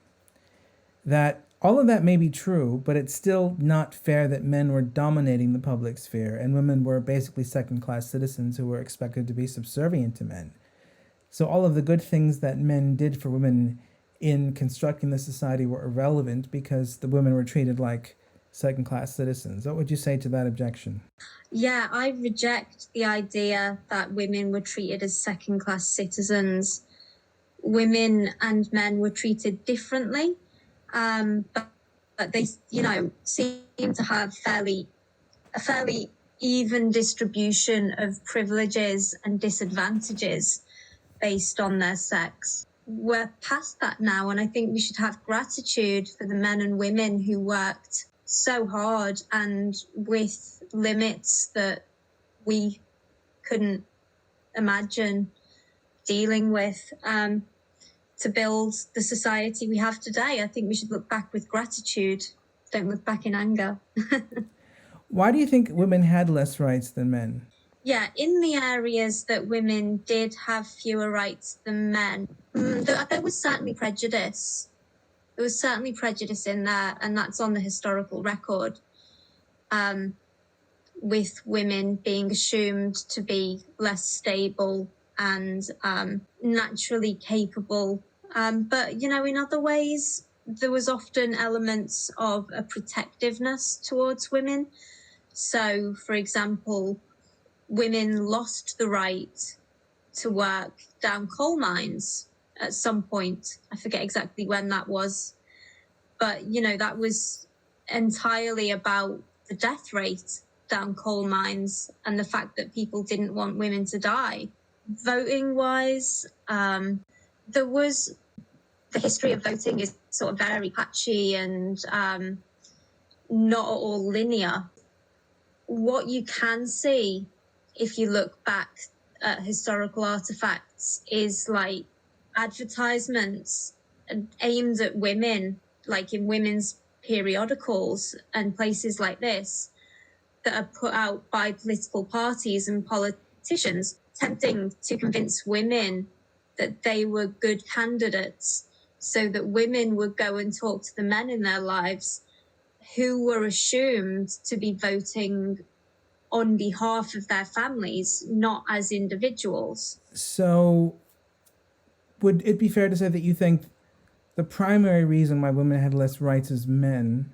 that all of that may be true, but it's still not fair that men were dominating the public sphere and women were basically second-class citizens who were expected to be subservient to men. So all of the good things that men did for women in constructing the society were irrelevant because the women were treated like second-class citizens. What would you say to that objection? Yeah, I reject the idea that women were treated as second-class citizens. Women and men were treated differently. But they, seem to have a fairly even distribution of privileges and disadvantages based on their sex. We're past that now, and I think we should have gratitude for the men and women who worked so hard and with limits that we couldn't imagine dealing with. To build the society we have today. I think we should look back with gratitude. Don't look back in anger. Why do you think women had less rights than men? Yeah, in the areas that women did have fewer rights than men, there was certainly prejudice. There was certainly prejudice in there, and that's on the historical record, with women being assumed to be less stable and naturally capable. But, in other ways, there was often elements of a protectiveness towards women. So, for example, women lost the right to work down coal mines at some point. I forget exactly when that was. But, that was entirely about the death rate down coal mines and the fact that people didn't want women to die. Voting-wise, there was... The history of voting is sort of very patchy and not at all linear. What you can see if you look back at historical artifacts is like advertisements aimed at women, like in women's periodicals and places like this, that are put out by political parties and politicians, attempting to convince women that they were good candidates, so that women would go and talk to the men in their lives who were assumed to be voting on behalf of their families, not as individuals. So would it be fair to say that you think the primary reason why women had less rights as men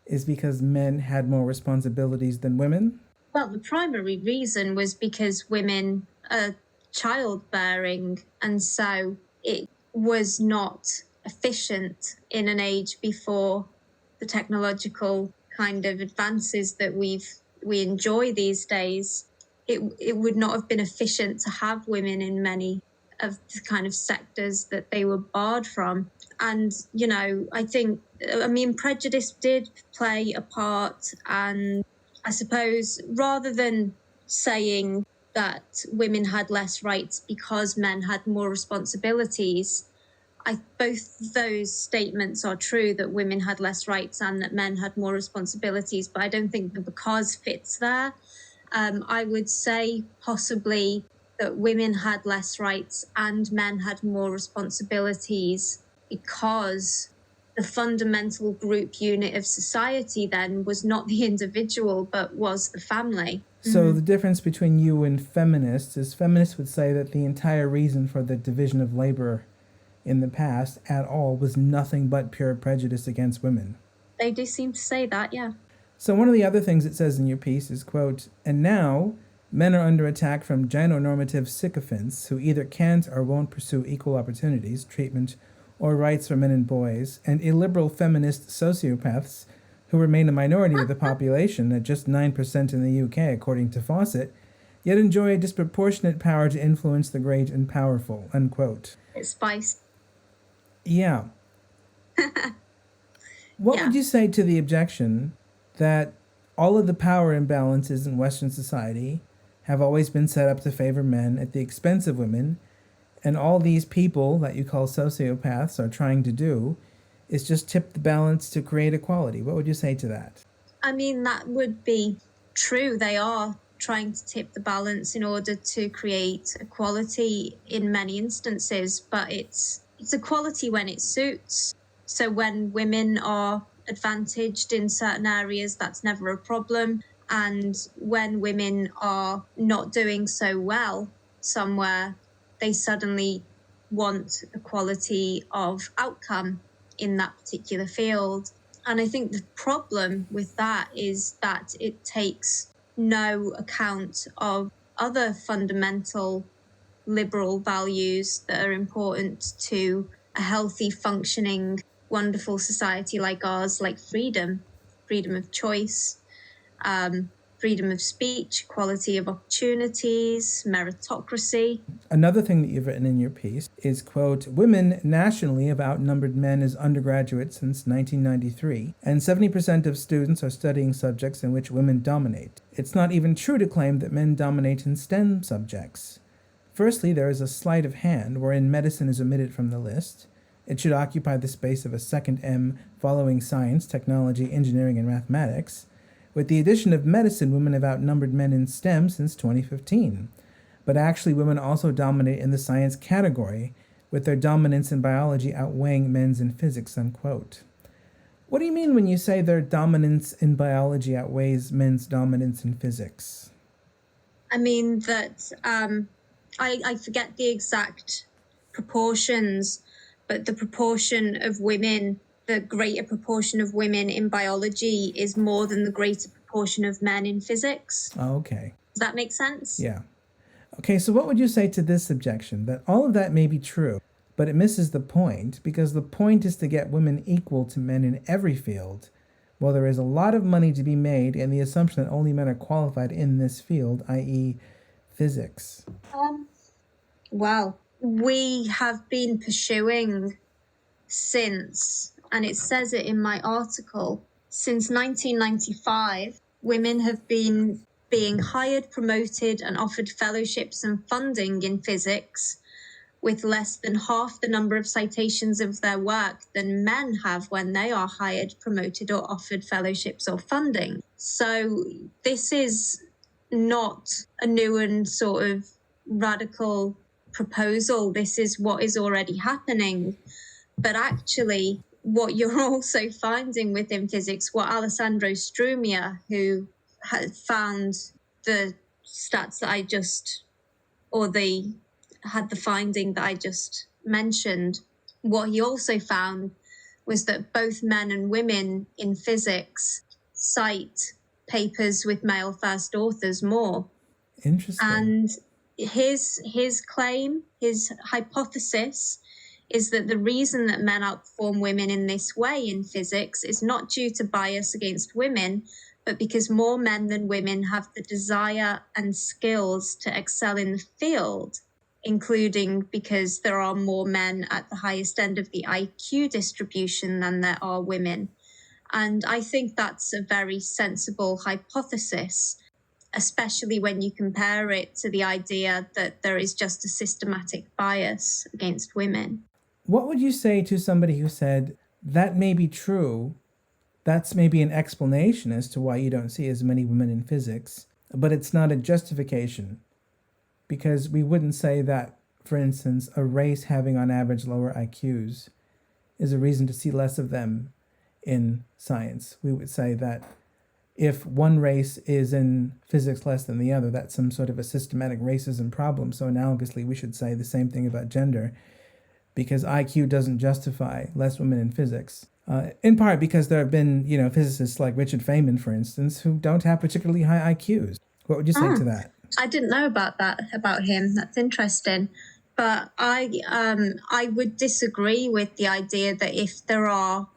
is because men had more responsibilities than women? Well, the primary reason was because women are childbearing, and so it was not efficient in an age before the technological kind of advances that we enjoy these days. It would not have been efficient to have women in many of the kind of sectors that they were barred from. And, prejudice did play a part. And I suppose rather than saying that women had less rights because men had more responsibilities, both those statements are true, that women had less rights and that men had more responsibilities, but I don't think the because fits there. I would say possibly that women had less rights and men had more responsibilities because the fundamental group unit of society then was not the individual, but was the family. So the difference between you and feminists is feminists would say that the entire reason for the division of labor in the past at all was nothing but pure prejudice against women. They do seem to say that, yeah. So one of the other things it says in your piece is, quote, "And now men are under attack from gynonormative sycophants who either can't or won't pursue equal opportunities, treatment, or rights for men and boys, and illiberal feminist sociopaths who remain a minority of the population at just 9% in the UK, according to Fawcett, yet enjoy a disproportionate power to influence the great and powerful," unquote. It's spicy. Yeah. What would you say to the objection that all of the power imbalances in Western society have always been set up to favor men at the expense of women, and all these people that you call sociopaths are trying to do is just tip the balance to create equality? What would you say to that? I mean, that would be true. They are trying to tip the balance in order to create equality in many instances, but it's equality when it suits. So when women are advantaged in certain areas, that's never a problem. And when women are not doing so well somewhere, they suddenly want equality of outcome in that particular field. And I think the problem with that is that it takes no account of other fundamental liberal values that are important to a healthy, functioning, wonderful society like ours, like freedom of choice, freedom of speech, equality of opportunities, meritocracy. Another thing that you've written in your piece is, quote, "Women nationally have outnumbered men as undergraduates since 1993, and 70% of students are studying subjects in which women dominate. It's not even true to claim that men dominate in STEM subjects. Firstly, there is a sleight of hand wherein medicine is omitted from the list. It should occupy the space of a second M following science, technology, engineering, and mathematics. With the addition of medicine, women have outnumbered men in STEM since 2015. But actually, women also dominate in the science category, with their dominance in biology outweighing men's in physics," unquote. What do you mean when you say their dominance in biology outweighs men's dominance in physics? I mean that I forget the exact proportions, but the proportion of women, the greater proportion of women in biology is more than the greater proportion of men in physics. Oh, okay. Does that make sense? Yeah. Okay, so what would you say to this objection? That all of that may be true, but it misses the point, because the point is to get women equal to men in every field. Well, there is a lot of money to be made in the assumption that only men are qualified in this field, i.e. physics. Well, we have been pursuing since, and it says it in my article, since 1995, women have been being hired, promoted, and offered fellowships and funding in physics with less than half the number of citations of their work than men have when they are hired, promoted, or offered fellowships or funding. So this is not a new and sort of radical proposal. This is what is already happening. But actually, what you're also finding within physics, what Alessandro Strumia, who had found the stats that had the finding that I just mentioned, what he also found was that both men and women in physics cite papers with male first authors more. Interesting. And his claim, his hypothesis, is that the reason that men outperform women in this way in physics is not due to bias against women, but because more men than women have the desire and skills to excel in the field, including because there are more men at the highest end of the IQ distribution than there are women. And I think that's a very sensible hypothesis, especially when you compare it to the idea that there is just a systematic bias against women. What would you say to somebody who said, that may be true, that's maybe an explanation as to why you don't see as many women in physics, but it's not a justification? Because we wouldn't say that, for instance, a race having on average lower IQs is a reason to see less of them in science. We would say that if one race is in physics less than the other, that's some sort of a systematic racism problem. So analogously, we should say the same thing about gender, because IQ doesn't justify less women in physics. In part because there have been, physicists like Richard Feynman, for instance, who don't have particularly high IQs. What would you say to that? I didn't know about him. That's interesting. But I would disagree with the idea that if there are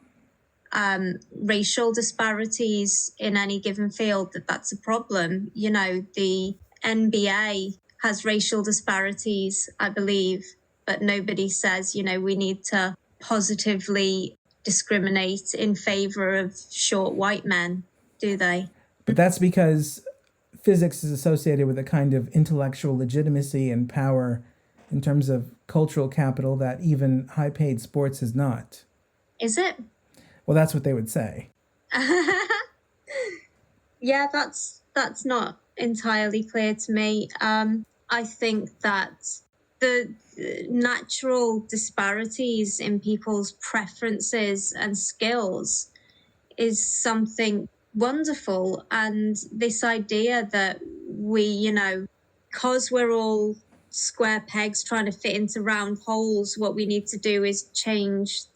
racial disparities in any given field, that's a problem. The NBA has racial disparities, I believe, but nobody says, we need to positively discriminate in favor of short white men, do they? But that's because physics is associated with a kind of intellectual legitimacy and power in terms of cultural capital that even high-paid sports is not. Is it? Well, that's what they would say. Yeah, that's not entirely clear to me. I think that the natural disparities in people's preferences and skills is something wonderful. And this idea that we, because we're all square pegs trying to fit into round holes, what we need to do is change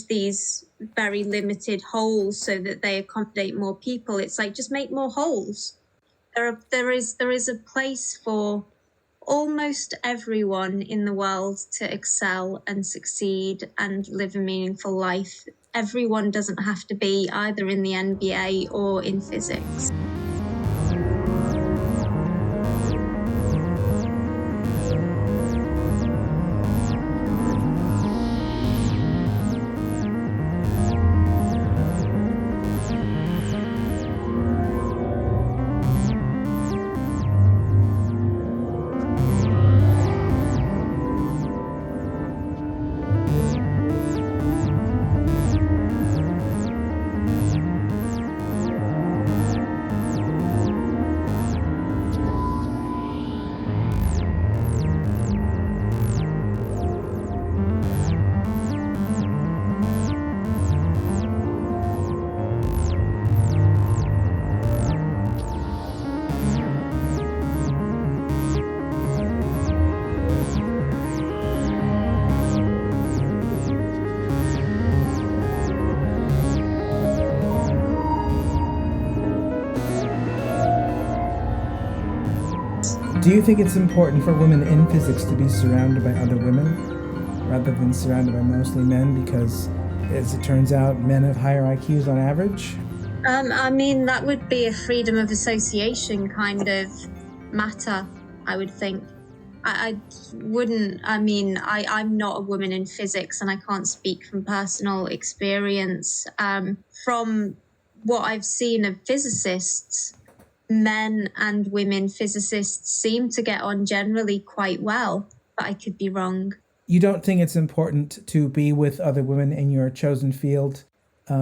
these very limited holes so that they accommodate more people. It's like, just make more holes. There is a place for almost everyone in the world to excel and succeed and live a meaningful life. Everyone doesn't have to be either in the NBA or in physics. Do you think it's important for women in physics to be surrounded by other women rather than surrounded by mostly men? Because, as it turns out, men have higher IQs on average. I mean, that would be a freedom of association kind of matter, I would think. I wouldn't, I mean, I'm not a woman in physics and I can't speak from personal experience. From what I've seen of physicists, men and women physicists seem to get on generally quite well, but I could be wrong. You don't think it's important to be with other women in your chosen field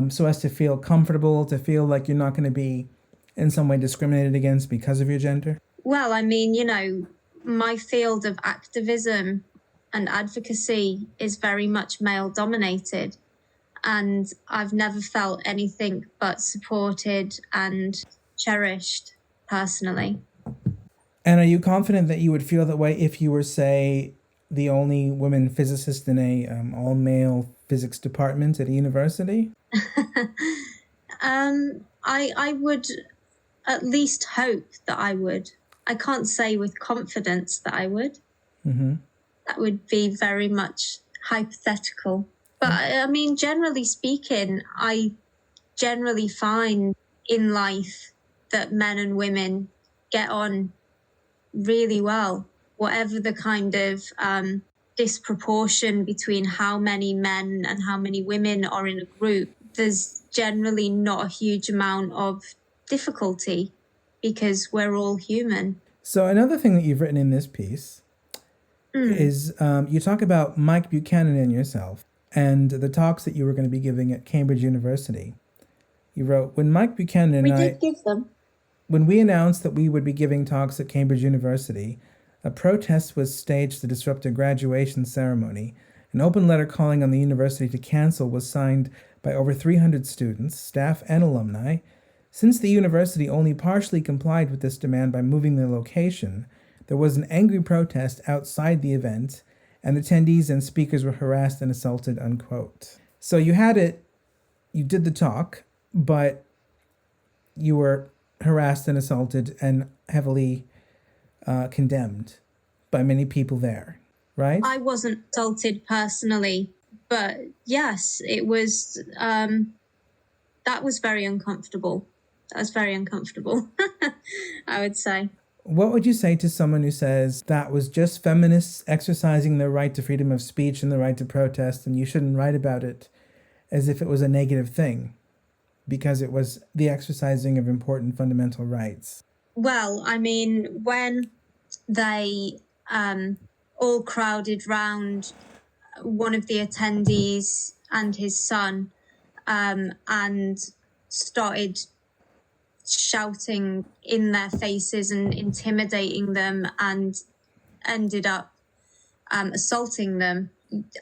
so as to feel comfortable, to feel like you're not going to be in some way discriminated against because of your gender? Well, I mean, you know, my field of activism and advocacy is very much male dominated, and I've never felt anything but supported and cherished personally. And are you confident that you would feel that way if you were, say, the only woman physicist in a all-male physics department at a university? I would at least hope that I would. I can't say with confidence that I would. Mm-hmm. That would be very much hypothetical. But I mean, generally speaking, I generally find in life that men and women get on really well, whatever the kind of disproportion between how many men and how many women are in a group. There's generally not a huge amount of difficulty because we're all human. So another thing that you've written in this piece is you talk about Mike Buchanan and yourself and the talks that you were going to be giving at Cambridge University. You wrote, when Mike Buchanan and we did give them. When we announced that we would be giving talks at Cambridge University, a protest was staged to disrupt a graduation ceremony. An open letter calling on the university to cancel was signed by over 300 students, staff, and alumni. Since the university only partially complied with this demand by moving their location, there was an angry protest outside the event, and attendees and speakers were harassed and assaulted, unquote. So you did the talk, but you were harassed and assaulted and heavily condemned by many people there, right? I wasn't assaulted personally, but yes, it was, that was very uncomfortable. That was very uncomfortable, I would say. What would you say to someone who says that was just feminists exercising their right to freedom of speech and the right to protest, and you shouldn't write about it as if it was a negative thing because it was the exercising of important fundamental rights? Well, I mean, when they all crowded round one of the attendees and his son and started shouting in their faces and intimidating them and ended up assaulting them,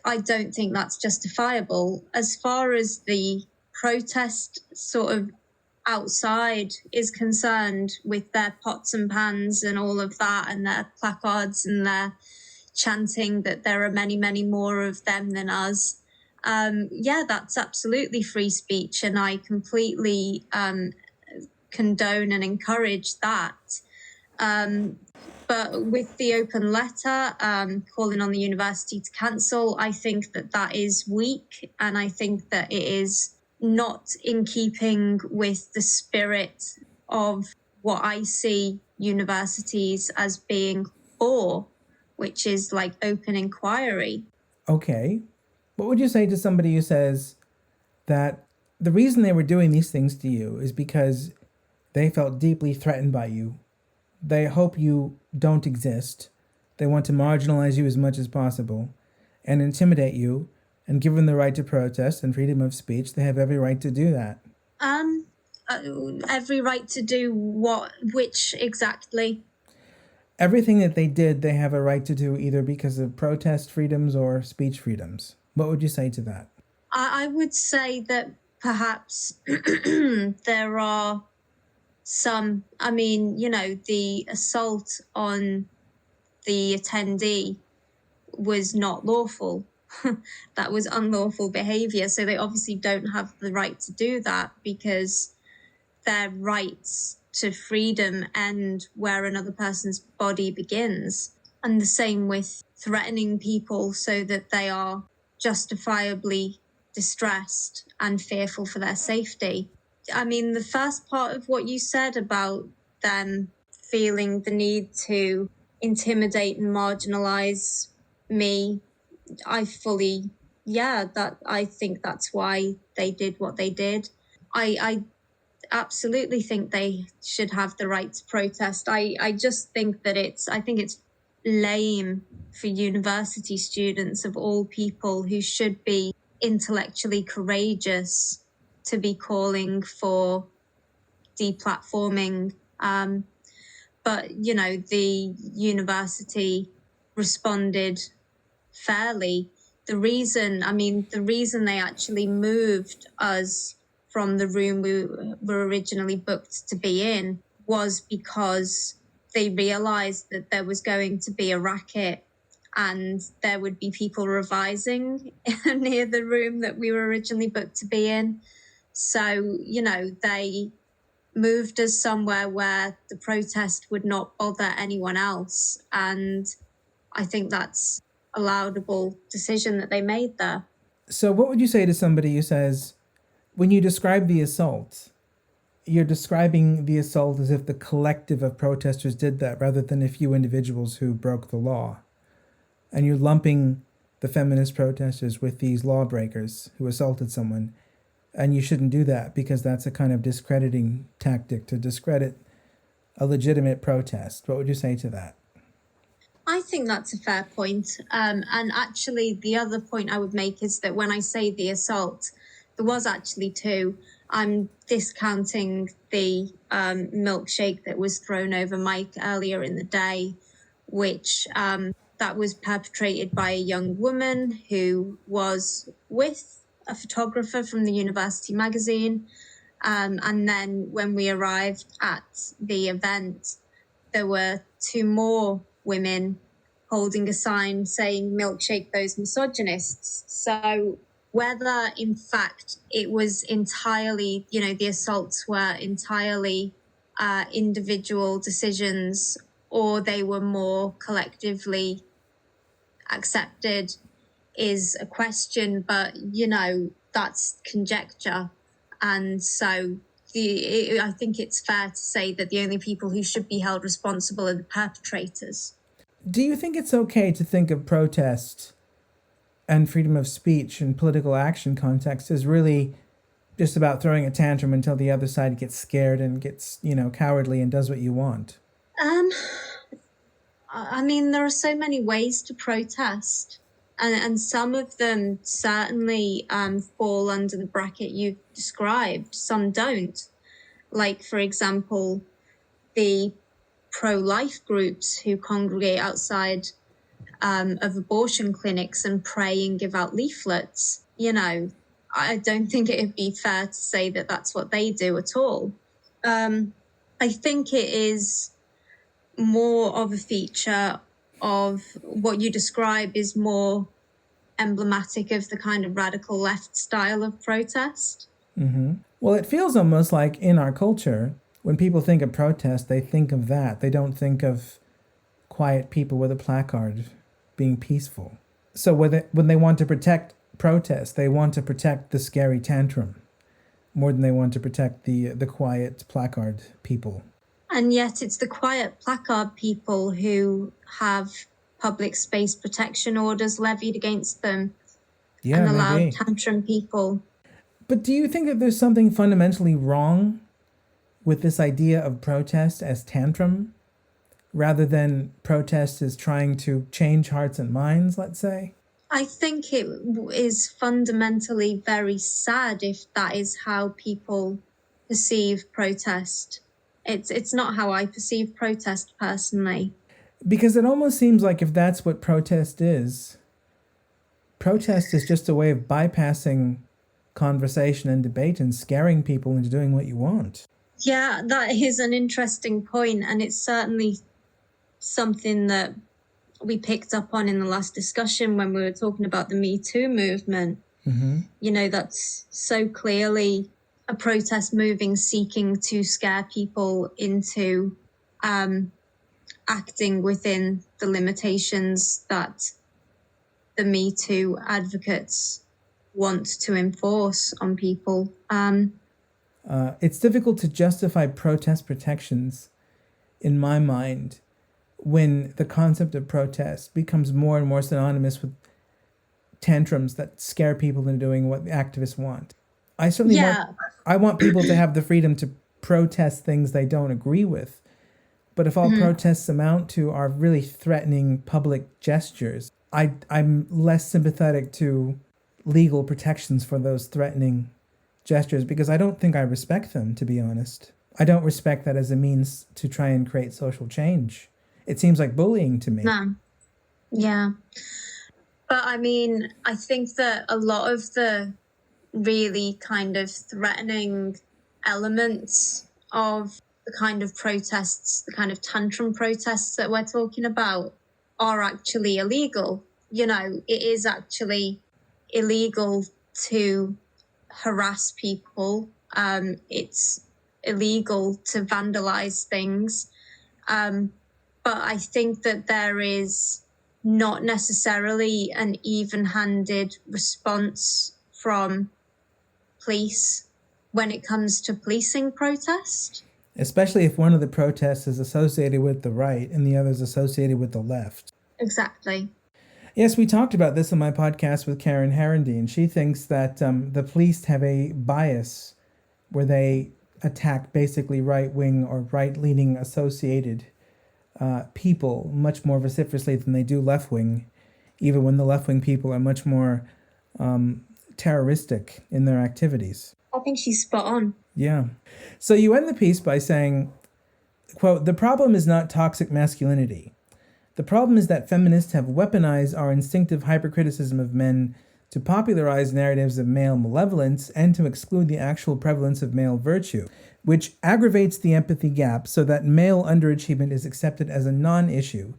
I don't think that's justifiable. As far as the protest sort of outside is concerned, with their pots and pans and all of that and their placards and their chanting that there are many, many more of them than us, yeah, that's absolutely free speech, and I completely condone and encourage that. But with the open letter calling on the university to cancel, I think that that is weak, and I think that it is not in keeping with the spirit of what I see universities as being for, which is like open inquiry. Okay. What would you say to somebody who says that the reason they were doing these things to you is because they felt deeply threatened by you? They hope you don't exist. They want to marginalize you as much as possible and intimidate you. And given the right to protest and freedom of speech, they have every right to do that. Every right to do what? Which exactly? Everything that they did, they have a right to do either because of protest freedoms or speech freedoms. What would you say to that? I would say that perhaps there are some, I mean, you know, the assault on the attendee was not lawful. That was unlawful behaviour. So they obviously don't have the right to do that because their rights to freedom end where another person's body begins. And the same with threatening people so that they are justifiably distressed and fearful for their safety. I mean, the first part of what you said about them feeling the need to intimidate and marginalize me, I think that's why they did what they did. I absolutely think they should have the right to protest. I just think that it's lame for university students of all people who should be intellectually courageous to be calling for deplatforming. But, you know, the university responded fairly. The reason they actually moved us from the room we were originally booked to be in was because they realized that there was going to be a racket and there would be people revising near the room that we were originally booked to be in. So, you know, they moved us somewhere where the protest would not bother anyone else. And I think that's a laudable decision that they made there. So what would you say to somebody who says, when you describe the assault, you're describing the assault as if the collective of protesters did that rather than a few individuals who broke the law? And you're lumping the feminist protesters with these lawbreakers who assaulted someone. And you shouldn't do that because that's a kind of discrediting tactic to discredit a legitimate protest. What would you say to that? I think that's a fair point. And actually, the other point I would make is that when I say the assault, there was actually two. I'm discounting the milkshake that was thrown over Mike earlier in the day, which that was perpetrated by a young woman who was with a photographer from the university magazine. And then when we arrived at the event, there were two more women holding a sign saying milkshake those misogynists. So whether in fact it was entirely, you know, the assaults were entirely individual decisions or they were more collectively accepted is a question, but, you know, that's conjecture. And so I think it's fair to say that the only people who should be held responsible are the perpetrators. Do you think it's okay to think of protest and freedom of speech and political action context as really just about throwing a tantrum until the other side gets scared and gets, you know, cowardly and does what you want? I mean, there are so many ways to protest. And some of them certainly fall under the bracket you've described. Some don't. Like, for example, the pro-life groups who congregate outside of abortion clinics and pray and give out leaflets. You know, I don't think it would be fair to say that that's what they do at all. I think it is more of a feature of what you describe is more emblematic of the kind of radical left style of protest. Mm-hmm. Well, it feels almost like in our culture, when people think of protest, they think of that. They don't think of quiet people with a placard being peaceful. So when they want to protect protest, they want to protect the scary tantrum more than they want to protect the quiet placard people. And yet it's the quiet placard people who have public space protection orders levied against them and the loud tantrum people. But do you think that there's something fundamentally wrong with this idea of protest as tantrum rather than protest as trying to change hearts and minds, let's say? I think it is fundamentally very sad if that is how people perceive protest. It's not how I perceive protest personally. Because it almost seems like if that's what protest is just a way of bypassing conversation and debate and scaring people into doing what you want. Yeah, that is an interesting point, and it's certainly something that we picked up on in the last discussion when we were talking about the Me Too movement. Mm-hmm. You know, that's so clearly a protest moving seeking to scare people into acting within the limitations that the Me Too advocates want to enforce on people. It's difficult to justify protest protections, in my mind, when the concept of protest becomes more and more synonymous with tantrums that scare people into doing what the activists want. I want people to have the freedom to protest things they don't agree with. But if all protests amount to are really threatening public gestures, I'm less sympathetic to legal protections for those threatening gestures because I don't think I respect them, to be honest. I don't respect that as a means to try and create social change. It seems like bullying to me. No. Yeah. But I mean, I think that a lot of the really kind of threatening elements of the kind of protests, the kind of tantrum protests that we're talking about are actually illegal. You know, it is actually illegal to harass people. It's illegal to vandalize things. But I think that there is not necessarily an even-handed response from police when it comes to policing protest. Especially if one of the protests is associated with the right and the other is associated with the left. Exactly. Yes, we talked about this on my podcast with Karen Herendeen. She thinks that the police have a bias where they attack basically right-wing or right-leaning associated people much more vociferously than they do left-wing, even when the left-wing people are much more terroristic in their activities. I think she's spot on. Yeah. So you end the piece by saying, quote, "The problem is not toxic masculinity. The problem is that feminists have weaponized our instinctive hypercriticism of men to popularize narratives of male malevolence and to exclude the actual prevalence of male virtue, which aggravates the empathy gap so that male underachievement is accepted as a non-issue,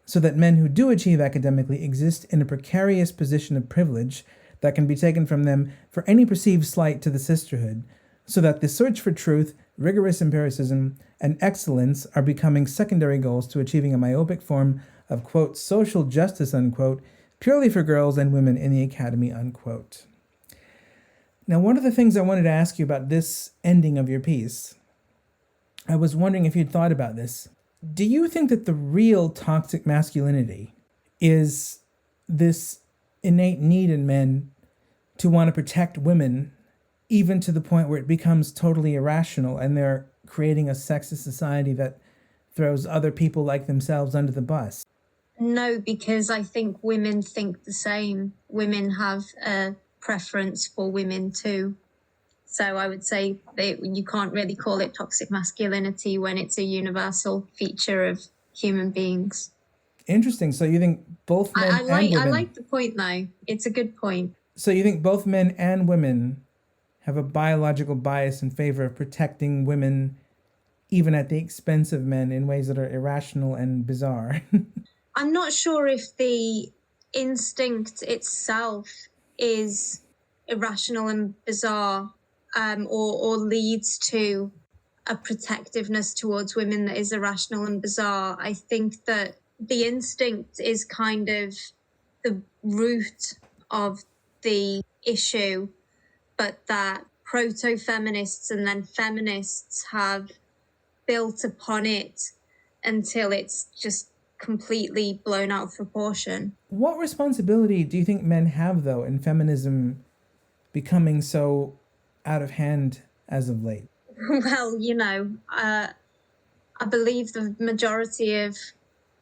so that men who do achieve academically exist in a precarious position of privilege that can be taken from them for any perceived slight to the sisterhood, so that the search for truth, rigorous empiricism, and excellence are becoming secondary goals to achieving a myopic form of, quote, social justice, unquote, purely for girls and women in the academy, unquote." Now, one of the things I wanted to ask you about this ending of your piece, I was wondering if you'd thought about this. Do you think that the real toxic masculinity is this innate need in men to want to protect women, even to the point where it becomes totally irrational and they're creating a sexist society that throws other people like themselves under the bus? No, because I think women think the same. Women have a preference for women too. So I would say you can't really call it toxic masculinity when it's a universal feature of human beings. Interesting. So you think both men and women... I like the point though. It's a good point. So you think both men and women have a biological bias in favor of protecting women even at the expense of men in ways that are irrational and bizarre? I'm not sure if the instinct itself is irrational and bizarre, or leads to a protectiveness towards women that is irrational and bizarre. I think that the instinct is kind of the root of the issue, but that proto-feminists and then feminists have built upon it until it's just completely blown out of proportion. What responsibility do you think men have, though, in feminism becoming so out of hand as of late? Well, I believe the majority of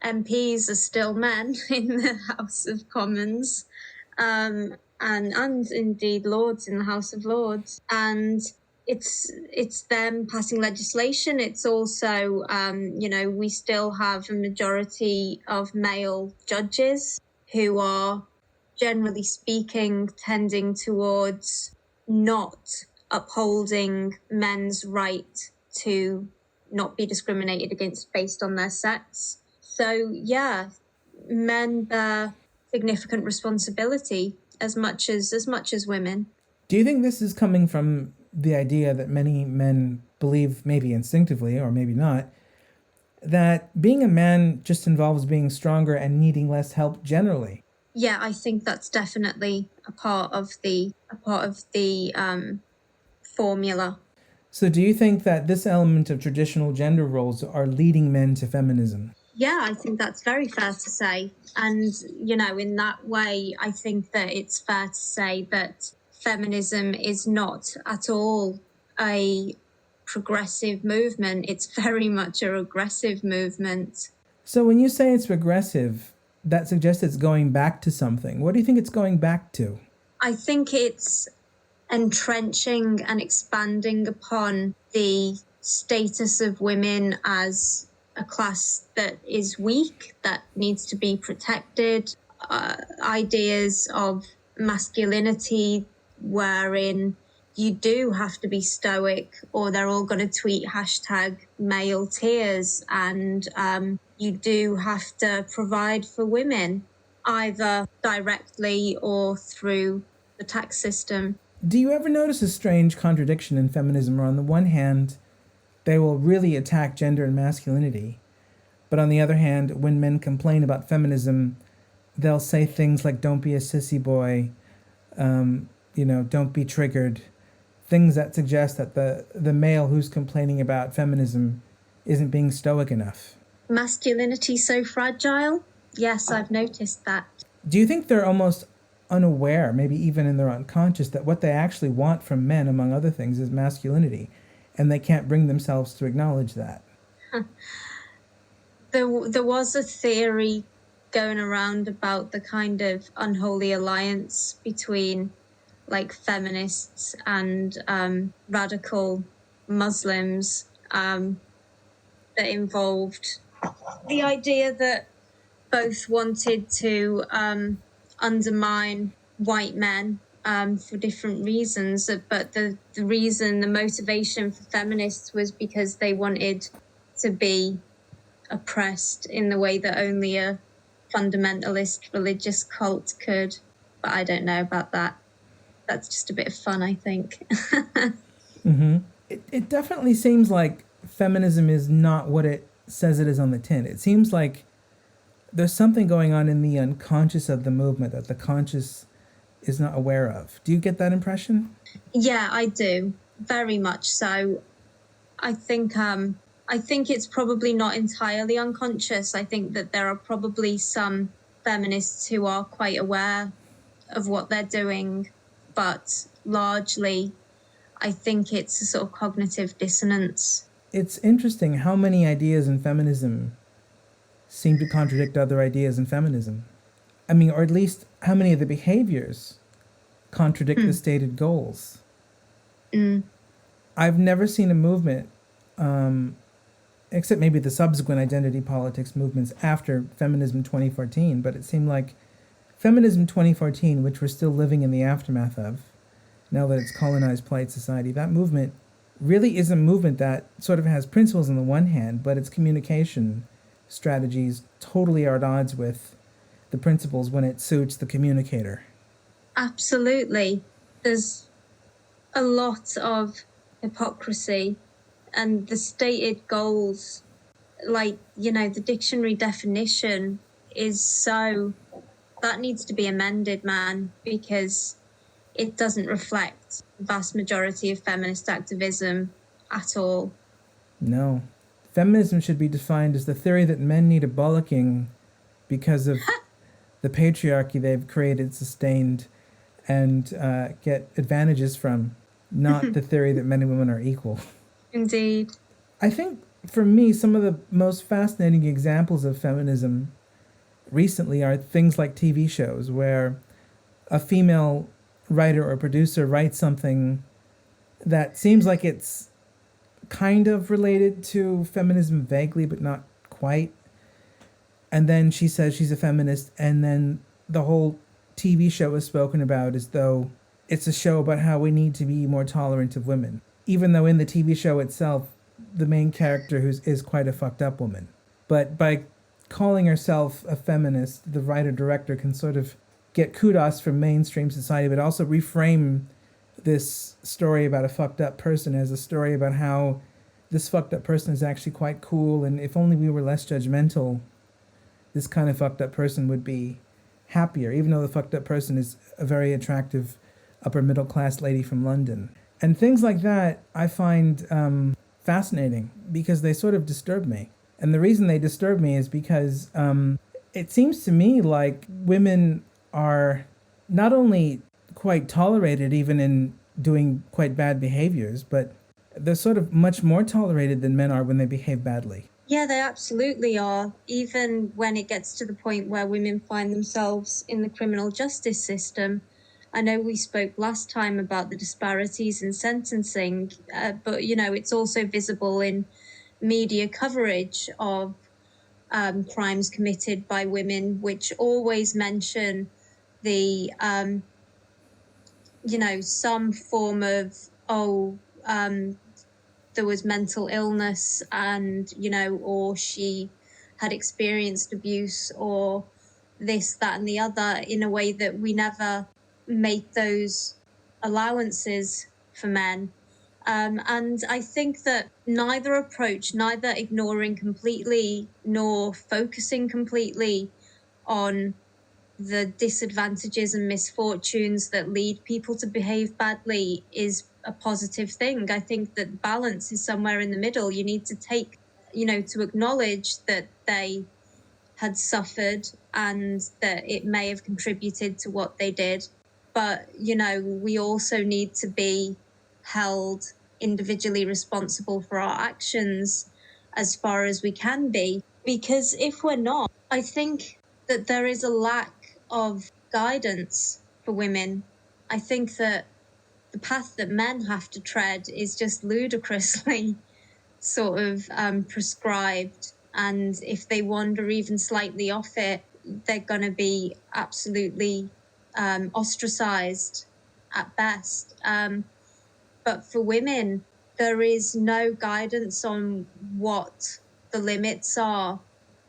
MPs are still men in the House of Commons, and indeed Lords in the House of Lords. And it's them passing legislation. It's also, we still have a majority of male judges who are, generally speaking, tending towards not upholding men's right to not be discriminated against based on their sex. So, yeah, men bear significant responsibility as much as women. Do you think this is coming from the idea that many men believe, maybe instinctively or maybe not, that being a man just involves being stronger and needing less help generally. Yeah, I think that's definitely a part of the formula. So do you think that this element of traditional gender roles are leading men to feminism? Yeah, I think that's very fair to say. And, in that way, I think that it's fair to say that feminism is not at all a progressive movement. It's very much a regressive movement. So when you say it's regressive, that suggests it's going back to something. What do you think it's going back to? I think it's entrenching and expanding upon the status of women as a class that is weak, that needs to be protected, ideas of masculinity wherein you do have to be stoic or they're all going to tweet hashtag male tears, and you do have to provide for women either directly or through the tax system. Do you ever notice a strange contradiction in feminism where on the one hand, they will really attack gender and masculinity, but on the other hand, when men complain about feminism, they'll say things like, don't be a sissy boy, don't be triggered, things that suggest that the male who's complaining about feminism isn't being stoic enough. Masculinity so fragile? Yes, I've noticed that. Do you think they're almost unaware, maybe even in their unconscious, that what they actually want from men, among other things, is masculinity, and they can't bring themselves to acknowledge that? There was a theory going around about the kind of unholy alliance between like feminists and radical Muslims that involved the idea that both wanted to undermine white men for different reasons, but the motivation for feminists was because they wanted to be oppressed in the way that only a fundamentalist religious cult could. But I don't know about that. That's just a bit of fun, I think. Mm-hmm. It definitely seems like feminism is not what it says it is on the tin. It seems like there's something going on in the unconscious of the movement that the conscious is not aware of. Do you get that impression? Yeah, I do. Very much so. I think it's probably not entirely unconscious. I think that there are probably some feminists who are quite aware of what they're doing, but largely I think it's a sort of cognitive dissonance. It's interesting how many ideas in feminism seem to contradict other ideas in feminism. I mean, or at least how many of the behaviors contradict the stated goals. I've never seen a movement, except maybe the subsequent identity politics movements after Feminism 2014, but it seemed like Feminism 2014, which we're still living in the aftermath of, now that it's colonized polite society, that movement really is a movement that sort of has principles on the one hand, but its communication strategies totally are at odds with the principles when it suits the communicator. Absolutely. There's a lot of hypocrisy, and the stated goals, like, the dictionary definition that needs to be amended, man, because it doesn't reflect the vast majority of feminist activism at all. No. Feminism should be defined as the theory that men need abolishing because of the patriarchy they've created, sustained, and get advantages from, not the theory that men and women are equal. Indeed. I think, for me, some of the most fascinating examples of feminism recently are things like TV shows where a female writer or producer writes something that seems like it's kind of related to feminism vaguely, but not quite. And then she says she's a feminist, and then the whole TV show is spoken about as though it's a show about how we need to be more tolerant of women, even though in the TV show itself, the main character is quite a fucked up woman. But by calling herself a feminist, the writer-director can sort of get kudos from mainstream society, but also reframe this story about a fucked up person as a story about how this fucked up person is actually quite cool, and if only we were less judgmental, this kind of fucked up person would be happier, even though the fucked up person is a very attractive upper middle class lady from London. And things like that I find fascinating because they sort of disturb me. And the reason they disturb me is because it seems to me like women are not only quite tolerated even in doing quite bad behaviors, but they're sort of much more tolerated than men are when they behave badly. Yeah, they absolutely are. Even when it gets to the point where women find themselves in the criminal justice system. I know we spoke last time about the disparities in sentencing, but, it's also visible in media coverage of crimes committed by women, which always mention the, some form of, there was mental illness and, or she had experienced abuse or this, that, and the other, in a way that we never make those allowances for men. And I think that neither approach, neither ignoring completely nor focusing completely on the disadvantages and misfortunes that lead people to behave badly is a positive thing. I think that balance is somewhere in the middle. You need to take, to acknowledge that they had suffered and that it may have contributed to what they did. But, we also need to be held individually responsible for our actions as far as we can be. Because if we're not, I think that there is a lack of guidance for women. I think that the path that men have to tread is just ludicrously sort of prescribed. And if they wander even slightly off it, they're going to be absolutely ostracized at best. But for women, there is no guidance on what the limits are,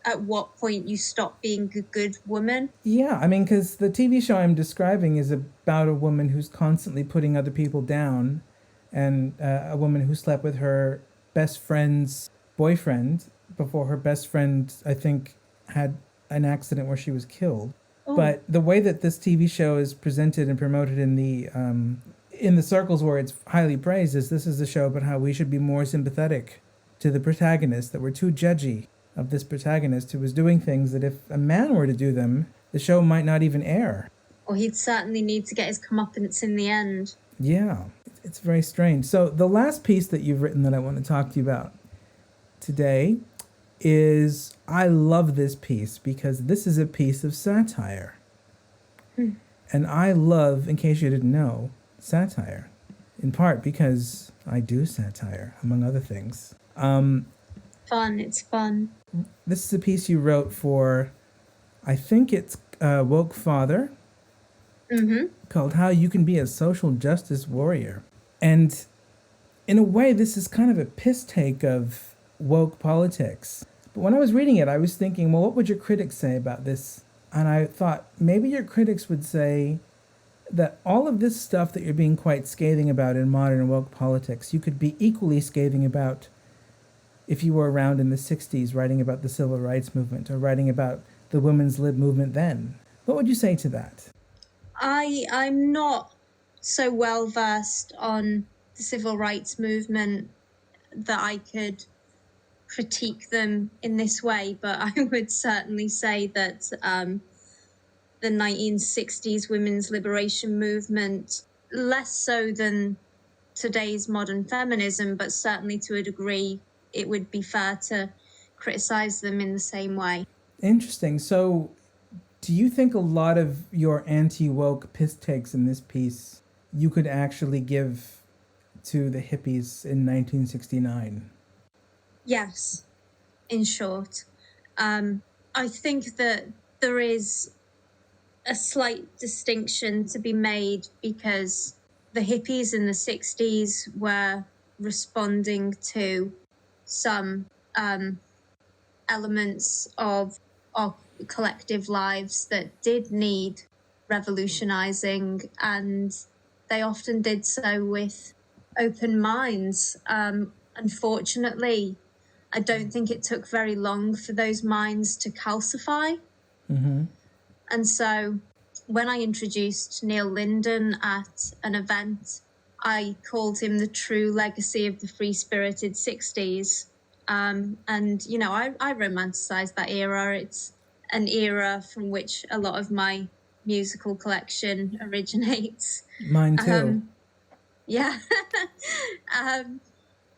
at what point you stop being a good woman. Yeah, I mean, because the TV show I'm describing is about a woman who's constantly putting other people down, and a woman who slept with her best friend's boyfriend before her best friend, I think, had an accident where she was killed. Oh. But the way that this TV show is presented and promoted in the circles where it's highly praised is this is a show about how we should be more sympathetic to the protagonist, that we're too judgy of this protagonist who was doing things that if a man were to do them, the show might not even air. Or he'd certainly need to get his comeuppance in the end. Yeah, it's very strange. So the last piece that you've written that I want to talk to you about today is, I love this piece because this is a piece of satire. And I love, in case you didn't know, satire. In part because I do satire, among other things. It's fun. This is a piece you wrote for, I think it's Woke Father, called How You Can Be a Social Justice Warrior. And in a way, this is kind of a piss take of woke politics. But when I was reading it, I was thinking, well, what would your critics say about this? And I thought, maybe your critics would say that all of this stuff that you're being quite scathing about in modern woke politics, you could be equally scathing about if you were around in the 60s writing about the civil rights movement or writing about the women's lib movement then. What would you say to that? I'm not so well versed on the civil rights movement that I could critique them in this way, but I would certainly say that the 1960s women's liberation movement, less so than today's modern feminism, but certainly to a degree, it would be fair to criticize them in the same way. Interesting. So do you think a lot of your anti-woke piss takes in this piece you could actually give to the hippies in 1969? Yes, in short. I think that there is a slight distinction to be made because the hippies in the 60s were responding to some elements of our collective lives that did need revolutionizing, and they often did so with open minds. Unfortunately, I don't think it took very long for those minds to calcify. Mm-hmm. And so when I introduced Neil Linden at an event, I called him the true legacy of the free-spirited 60s. And, you know, I romanticize that era. It's an era from which a lot of my musical collection originates. Mine too. Yeah.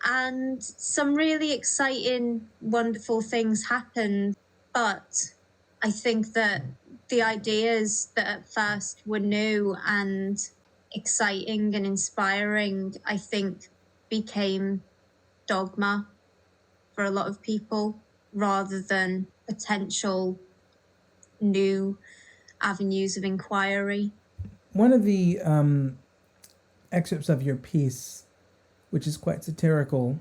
And some really exciting, wonderful things happened. But I think that the ideas that at first were new and exciting and inspiring, I think became dogma for a lot of people rather than potential new avenues of inquiry. One of the excerpts of your piece, which is quite satirical,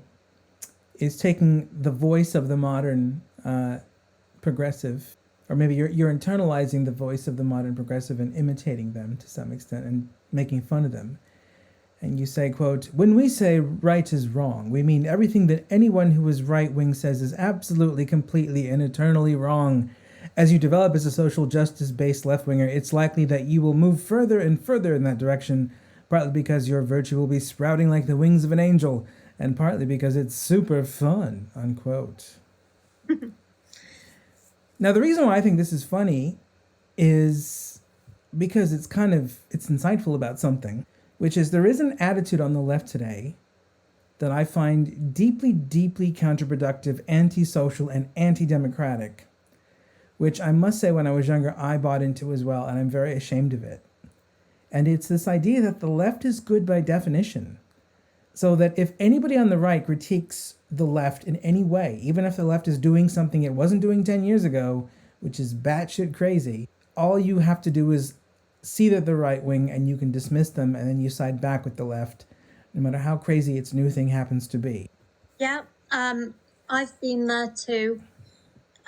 is taking the voice of the modern progressive, or maybe you're internalizing the voice of the modern progressive and imitating them to some extent and making fun of them. And you say, quote, "When we say right is wrong, we mean everything that anyone who is right-wing says is absolutely, completely, and eternally wrong. As you develop as a social justice-based left-winger, it's likely that you will move further and further in that direction, partly because your virtue will be sprouting like the wings of an angel, and partly because it's super fun," unquote. Now, the reason why I think this is funny is because it's insightful about something, which is there is an attitude on the left today that I find deeply, deeply counterproductive, antisocial, and anti-democratic, which I must say when I was younger I bought into as well, and I'm very ashamed of it. And it's this idea that the left is good by definition. So that if anybody on the right critiques the left in any way, even if the left is doing something it wasn't doing 10 years ago, which is batshit crazy, all you have to do is see that they're right wing and you can dismiss them, and then you side back with the left, no matter how crazy its new thing happens to be. Yeah, I've been there too.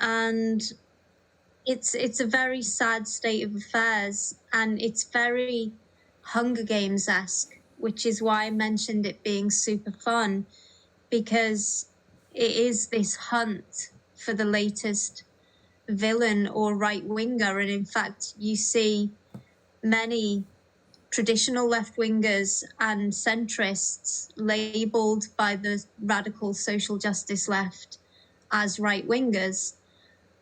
And it's a very sad state of affairs, and it's very Hunger Games-esque, which is why I mentioned it being super fun, because it is this hunt for the latest villain or right-winger. And in fact, you see many traditional left-wingers and centrists labelled by the radical social justice left as right-wingers,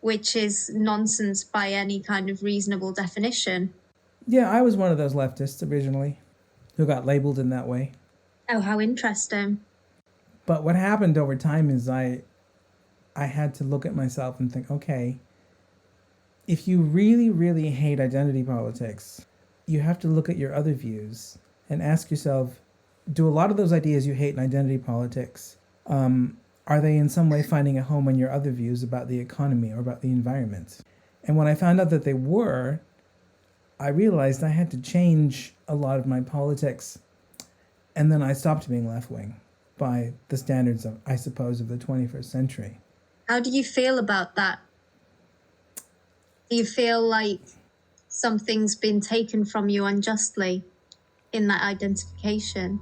which is nonsense by any kind of reasonable definition. Yeah, I was one of those leftists originally who got labeled in that way. Oh, how interesting. But what happened over time is I had to look at myself and think, okay, if you really, really hate identity politics, you have to look at your other views and ask yourself, do a lot of those ideas you hate in identity politics, are they in some way finding a home in your other views about the economy or about the environment? And when I found out that they were, I realized I had to change a lot of my politics, and then I stopped being left-wing by the standards of, I suppose, of the 21st century. How do you feel about that? Do you feel like something's been taken from you unjustly in that identification?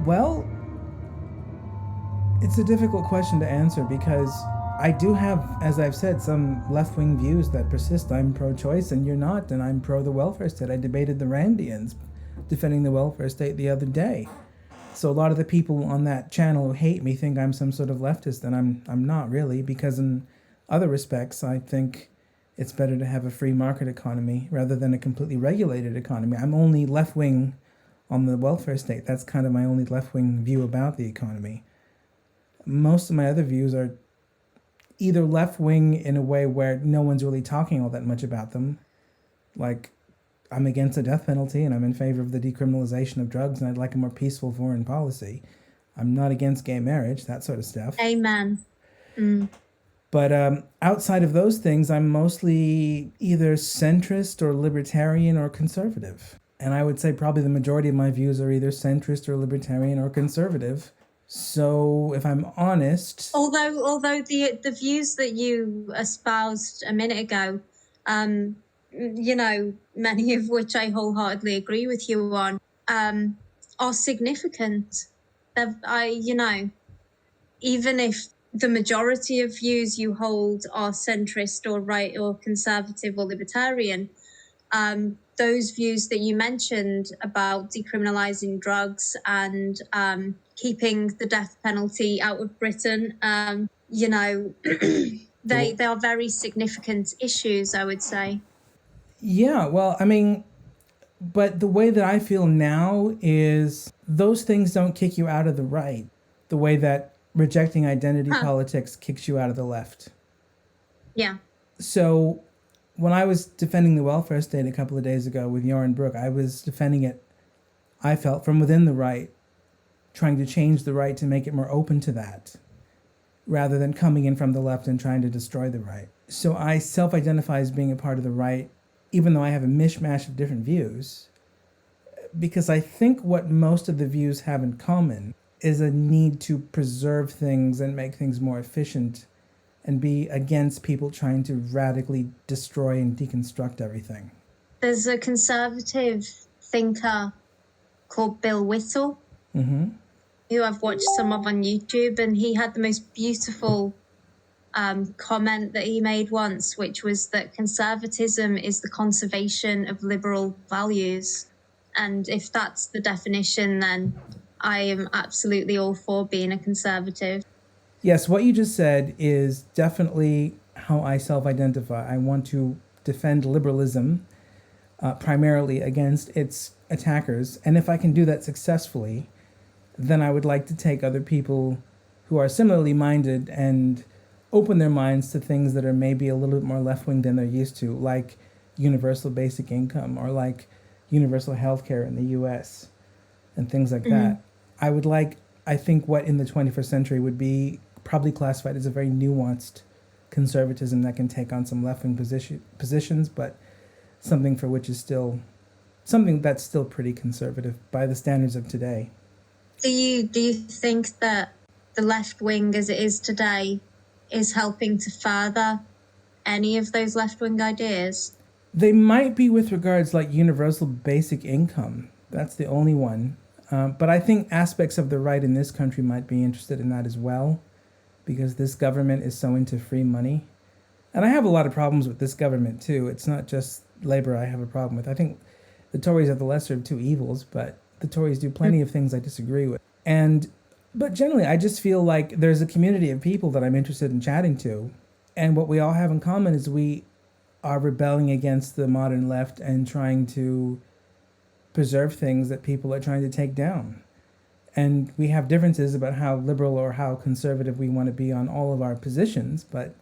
Well, it's a difficult question to answer because I do have, as I've said, some left-wing views that persist. I'm pro-choice and you're not, and I'm pro the welfare state. I debated the Randians defending the welfare state the other day. So a lot of the people on that channel who hate me think I'm some sort of leftist, and I'm not really, because in other respects, I think it's better to have a free market economy rather than a completely regulated economy. I'm only left-wing on the welfare state. That's kind of my only left-wing view about the economy. Most of my other views are either left-wing in a way where no one's really talking all that much about them. Like, I'm against the death penalty and I'm in favor of the decriminalization of drugs, and I'd like a more peaceful foreign policy. I'm not against gay marriage, that sort of stuff. Amen. Mm. But outside of those things, I'm mostly either centrist or libertarian or conservative. And I would say probably the majority of my views are either centrist or libertarian or conservative. So if I'm honest... Although the views that you espoused a minute ago, you know, many of which I wholeheartedly agree with you on, are significant. You know, even if the majority of views you hold are centrist or right or conservative or libertarian, those views that you mentioned about decriminalising drugs and keeping the death penalty out of Britain, you know, they are very significant issues, I would say. Yeah, well, I mean, but the way that I feel now is those things don't kick you out of the right the way that rejecting identity politics kicks you out of the left. Yeah. So when I was defending the welfare state a couple of days ago with Yoren Brook, I was defending it, I felt, from within the right, trying to change the right to make it more open to that, rather than coming in from the left and trying to destroy the right. So I self-identify as being a part of the right, even though I have a mishmash of different views, because I think what most of the views have in common is a need to preserve things and make things more efficient and be against people trying to radically destroy and deconstruct everything. There's a conservative thinker called Bill Whittle, who I've watched some of on YouTube, and he had the most beautiful comment that he made once, which was that conservatism is the conservation of liberal values. And if that's the definition, then I am absolutely all for being a conservative. Yes, what you just said is definitely how I self-identify. I want to defend liberalism primarily against its attackers. And if I can do that successfully, then I would like to take other people who are similarly minded and open their minds to things that are maybe a little bit more left-wing than they're used to, like universal basic income or like universal health care in the US and things like that. I would like, I think what in the 21st century would be probably classified as a very nuanced conservatism that can take on some left-wing positions, but something for which is still, something that's still pretty conservative by the standards of today. Do you think that the left wing as it is today is helping to further any of those left-wing ideas? They might be with regards like universal basic income. That's the only one. But I think aspects of the right in this country might be interested in that as well, because this government is so into free money. And I have a lot of problems with this government too. It's not just Labour I have a problem with. I think the Tories are the lesser of two evils, but the Tories do plenty of things I disagree with. But generally, I just feel like there's a community of people that I'm interested in chatting to. And what we all have in common is we are rebelling against the modern left and trying to preserve things that people are trying to take down. And we have differences about how liberal or how conservative we want to be on all of our positions, but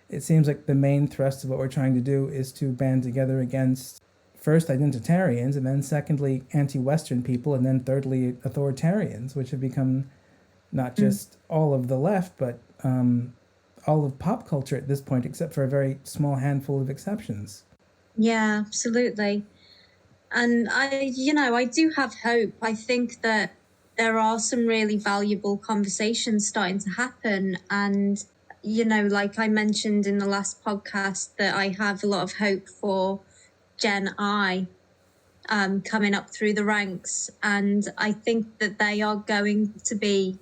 it seems like the main thrust of what we're trying to do is to band together against, first, identitarians, and then secondly, anti-Western people, and then thirdly, authoritarians, which have become not just all of the left, but all of pop culture at this point, except for a very small handful of exceptions. Yeah, absolutely. And I do have hope. I think that there are some really valuable conversations starting to happen. And, like I mentioned in the last podcast, that I have a lot of hope for Gen I coming up through the ranks. And I think that they are going to be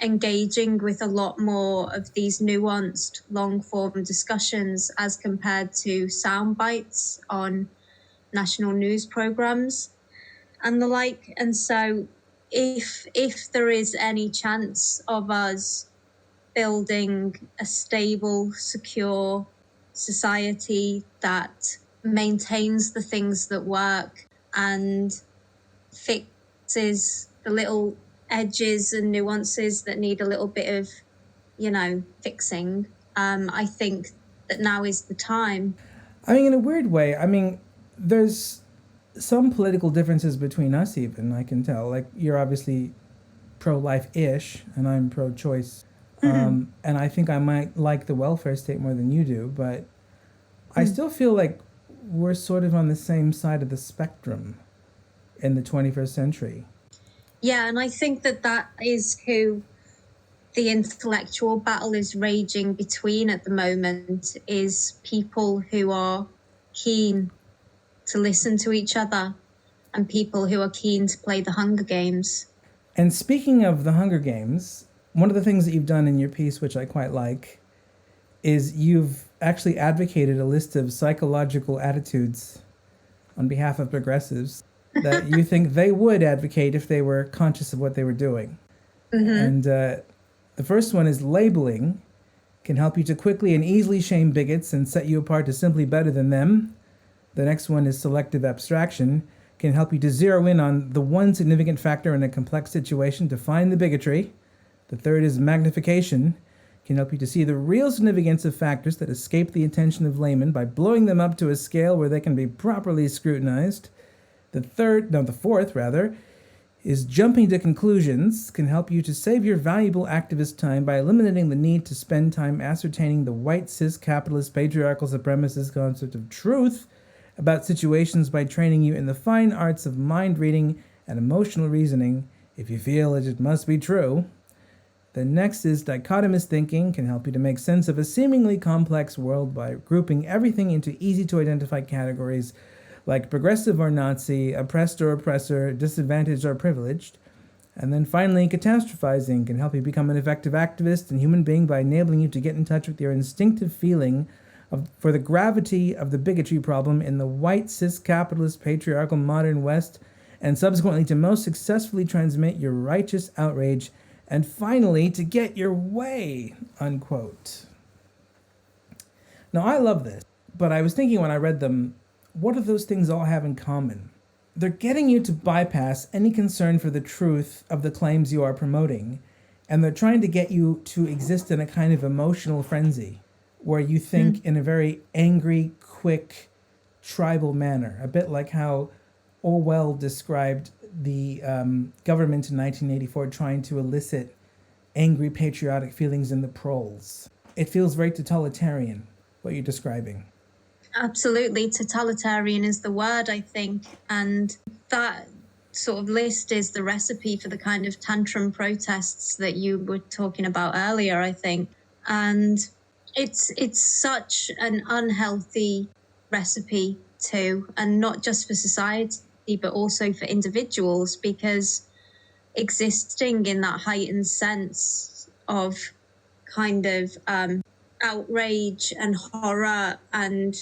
engaging with a lot more of these nuanced long-form discussions as compared to sound bites on national news programs and the like. And so if there is any chance of us building a stable, secure society that maintains the things that work and fixes the little edges and nuances that need a little bit of, fixing, I think that now is the time. I mean, in a weird way, there's some political differences between us even, I can tell. Like, you're obviously pro-life-ish, and I'm pro-choice. And I think I might like the welfare state more than you do, but I still feel like we're sort of on the same side of the spectrum in the 21st century. Yeah, and I think that is who the intellectual battle is raging between at the moment, is people who are keen to listen to each other and people who are keen to play the Hunger Games. And speaking of the Hunger Games, one of the things that you've done in your piece, which I quite like, is you've actually advocated a list of psychological attitudes on behalf of progressives that you think they would advocate if they were conscious of what they were doing. And the first one is labeling can help you to quickly and easily shame bigots and set you apart as simply better than them. The next one is selective abstraction can help you to zero in on the one significant factor in a complex situation to find the bigotry. The third is magnification can help you to see the real significance of factors that escape the attention of laymen by blowing them up to a scale where they can be properly scrutinized. The fourth, is jumping to conclusions can help you to save your valuable activist time by eliminating the need to spend time ascertaining the white, cis, capitalist, patriarchal, supremacist concept of truth about situations by training you in the fine arts of mind reading and emotional reasoning if you feel it must be true. The next is dichotomous thinking can help you to make sense of a seemingly complex world by grouping everything into easy-to-identify categories like progressive or Nazi, oppressed or oppressor, disadvantaged or privileged. And then finally, catastrophizing can help you become an effective activist and human being by enabling you to get in touch with your instinctive feeling for the gravity of the bigotry problem in the white, cis, capitalist, patriarchal, modern West, and subsequently to most successfully transmit your righteous outrage, and finally, to get your way, unquote. Now, I love this, but I was thinking when I read them, what do those things all have in common? They're getting you to bypass any concern for the truth of the claims you are promoting, and they're trying to get you to exist in a kind of emotional frenzy, where you think in a very angry, quick, tribal manner, a bit like how Orwell described the government in 1984 trying to elicit angry, patriotic feelings in the proles. It feels very totalitarian, what you're describing. Absolutely. Totalitarian is the word, I think. And that sort of list is the recipe for the kind of tantrum protests that you were talking about earlier, I think. And it's such an unhealthy recipe too, and not just for society, but also for individuals, because existing in that heightened sense of kind of outrage and horror and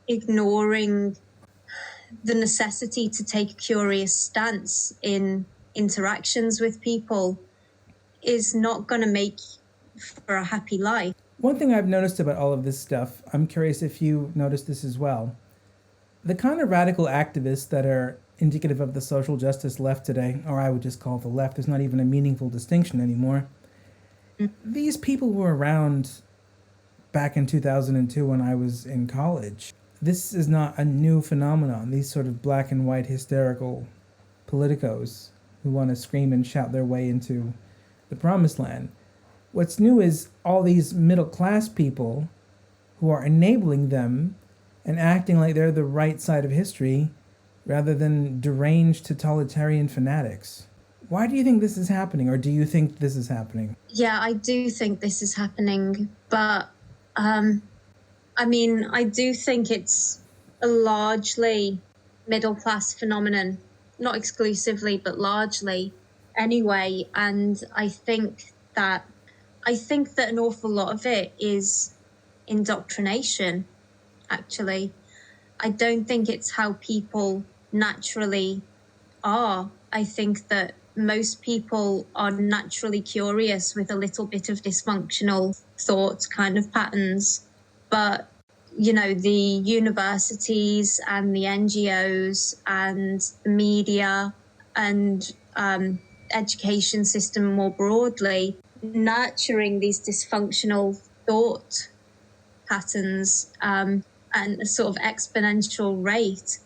ignoring the necessity to take a curious stance in interactions with people is not going to make for a happy life. One thing I've noticed about all of this stuff, I'm curious if you noticed this as well. The kind of radical activists that are indicative of the social justice left today, or I would just call it the left, there's not even a meaningful distinction anymore. These people were around back in 2002 when I was in college. This is not a new phenomenon, these sort of black and white hysterical politicos who want to scream and shout their way into the promised land. What's new is all these middle-class people who are enabling them and acting like they're the right side of history rather than deranged totalitarian fanatics. Why do you think this is happening, or do you think this is happening? Yeah, I do think this is happening, but I do think it's a largely middle-class phenomenon, not exclusively, but largely anyway. And I think that an awful lot of it is indoctrination, actually. I don't think it's how people naturally are. I think that most people are naturally curious with a little bit of dysfunctional thought kind of patterns. But, the universities and the NGOs and the media and education system more broadly, nurturing these dysfunctional thought patterns at a sort of exponential rate.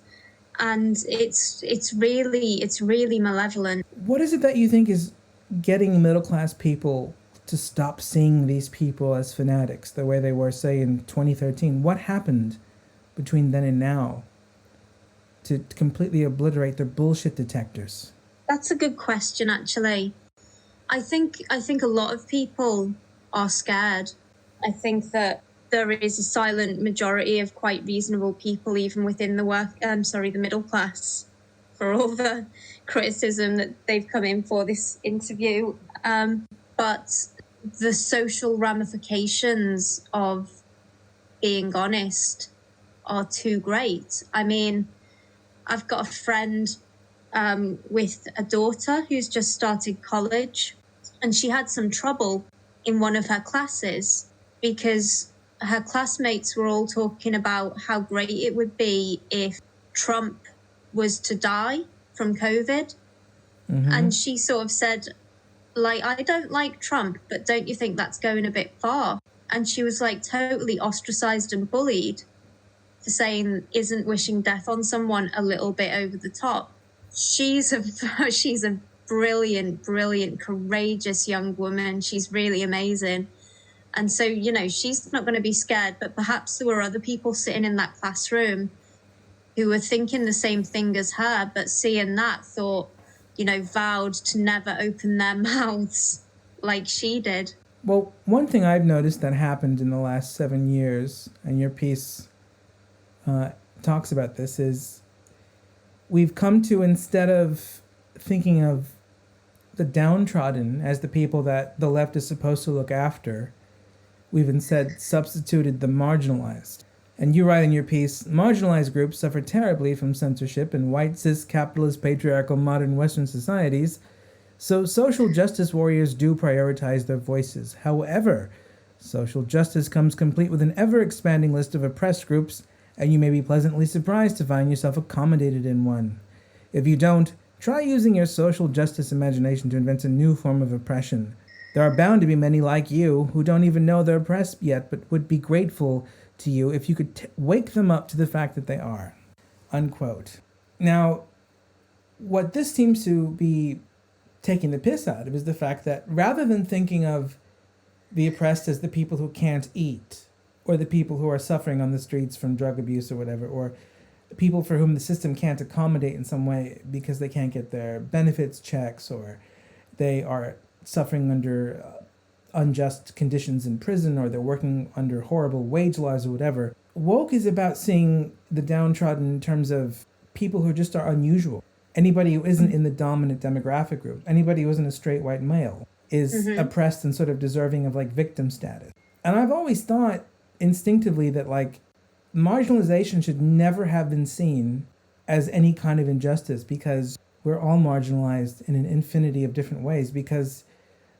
And it's really malevolent. What is it that you think is getting middle-class people to stop seeing these people as fanatics the way they were, say, in 2013? What happened between then and now to completely obliterate their bullshit detectors? That's a good question, actually. I think a lot of people are scared. I think that there is a silent majority of quite reasonable people, even within the middle class, for all the criticism that they've come in for this interview. But the social ramifications of being honest are too great. I mean, I've got a friend with a daughter who's just started college, and she had some trouble in one of her classes because her classmates were all talking about how great it would be if Trump was to die from COVID. Mm-hmm. And she sort of said, I don't like Trump, but don't you think that's going a bit far? And she was totally ostracized and bullied for saying, isn't wishing death on someone a little bit over the top? She's a brilliant, courageous young woman. She's really amazing. And so, she's not going to be scared, but perhaps there were other people sitting in that classroom who were thinking the same thing as her, but seeing that thought, vowed to never open their mouths like she did. Well, one thing I've noticed that happened in the last 7 years, and your piece talks about this, is we've come to, instead of thinking of the downtrodden as the people that the left is supposed to look after, we've instead substituted the marginalized. And you write in your piece, marginalized groups suffer terribly from censorship in white, cis, capitalist, patriarchal, modern Western societies, so social justice warriors do prioritize their voices. However, social justice comes complete with an ever-expanding list of oppressed groups, and you may be pleasantly surprised to find yourself accommodated in one. If you don't, try using your social justice imagination to invent a new form of oppression. There are bound to be many like you who don't even know they're oppressed yet, but would be grateful to you if you could wake them up to the fact that they are. Unquote. Now, what this seems to be taking the piss out of is the fact that rather than thinking of the oppressed as the people who can't eat, or the people who are suffering on the streets from drug abuse or whatever, or people for whom the system can't accommodate in some way because they can't get their benefits checks, or they are suffering under unjust conditions in prison, or they're working under horrible wage laws or whatever. Woke is about seeing the downtrodden in terms of people who just are unusual. Anybody who isn't in the dominant demographic group, anybody who isn't a straight white male, is oppressed and sort of deserving of victim status. And I've always thought instinctively that marginalization should never have been seen as any kind of injustice, because we're all marginalized in an infinity of different ways, because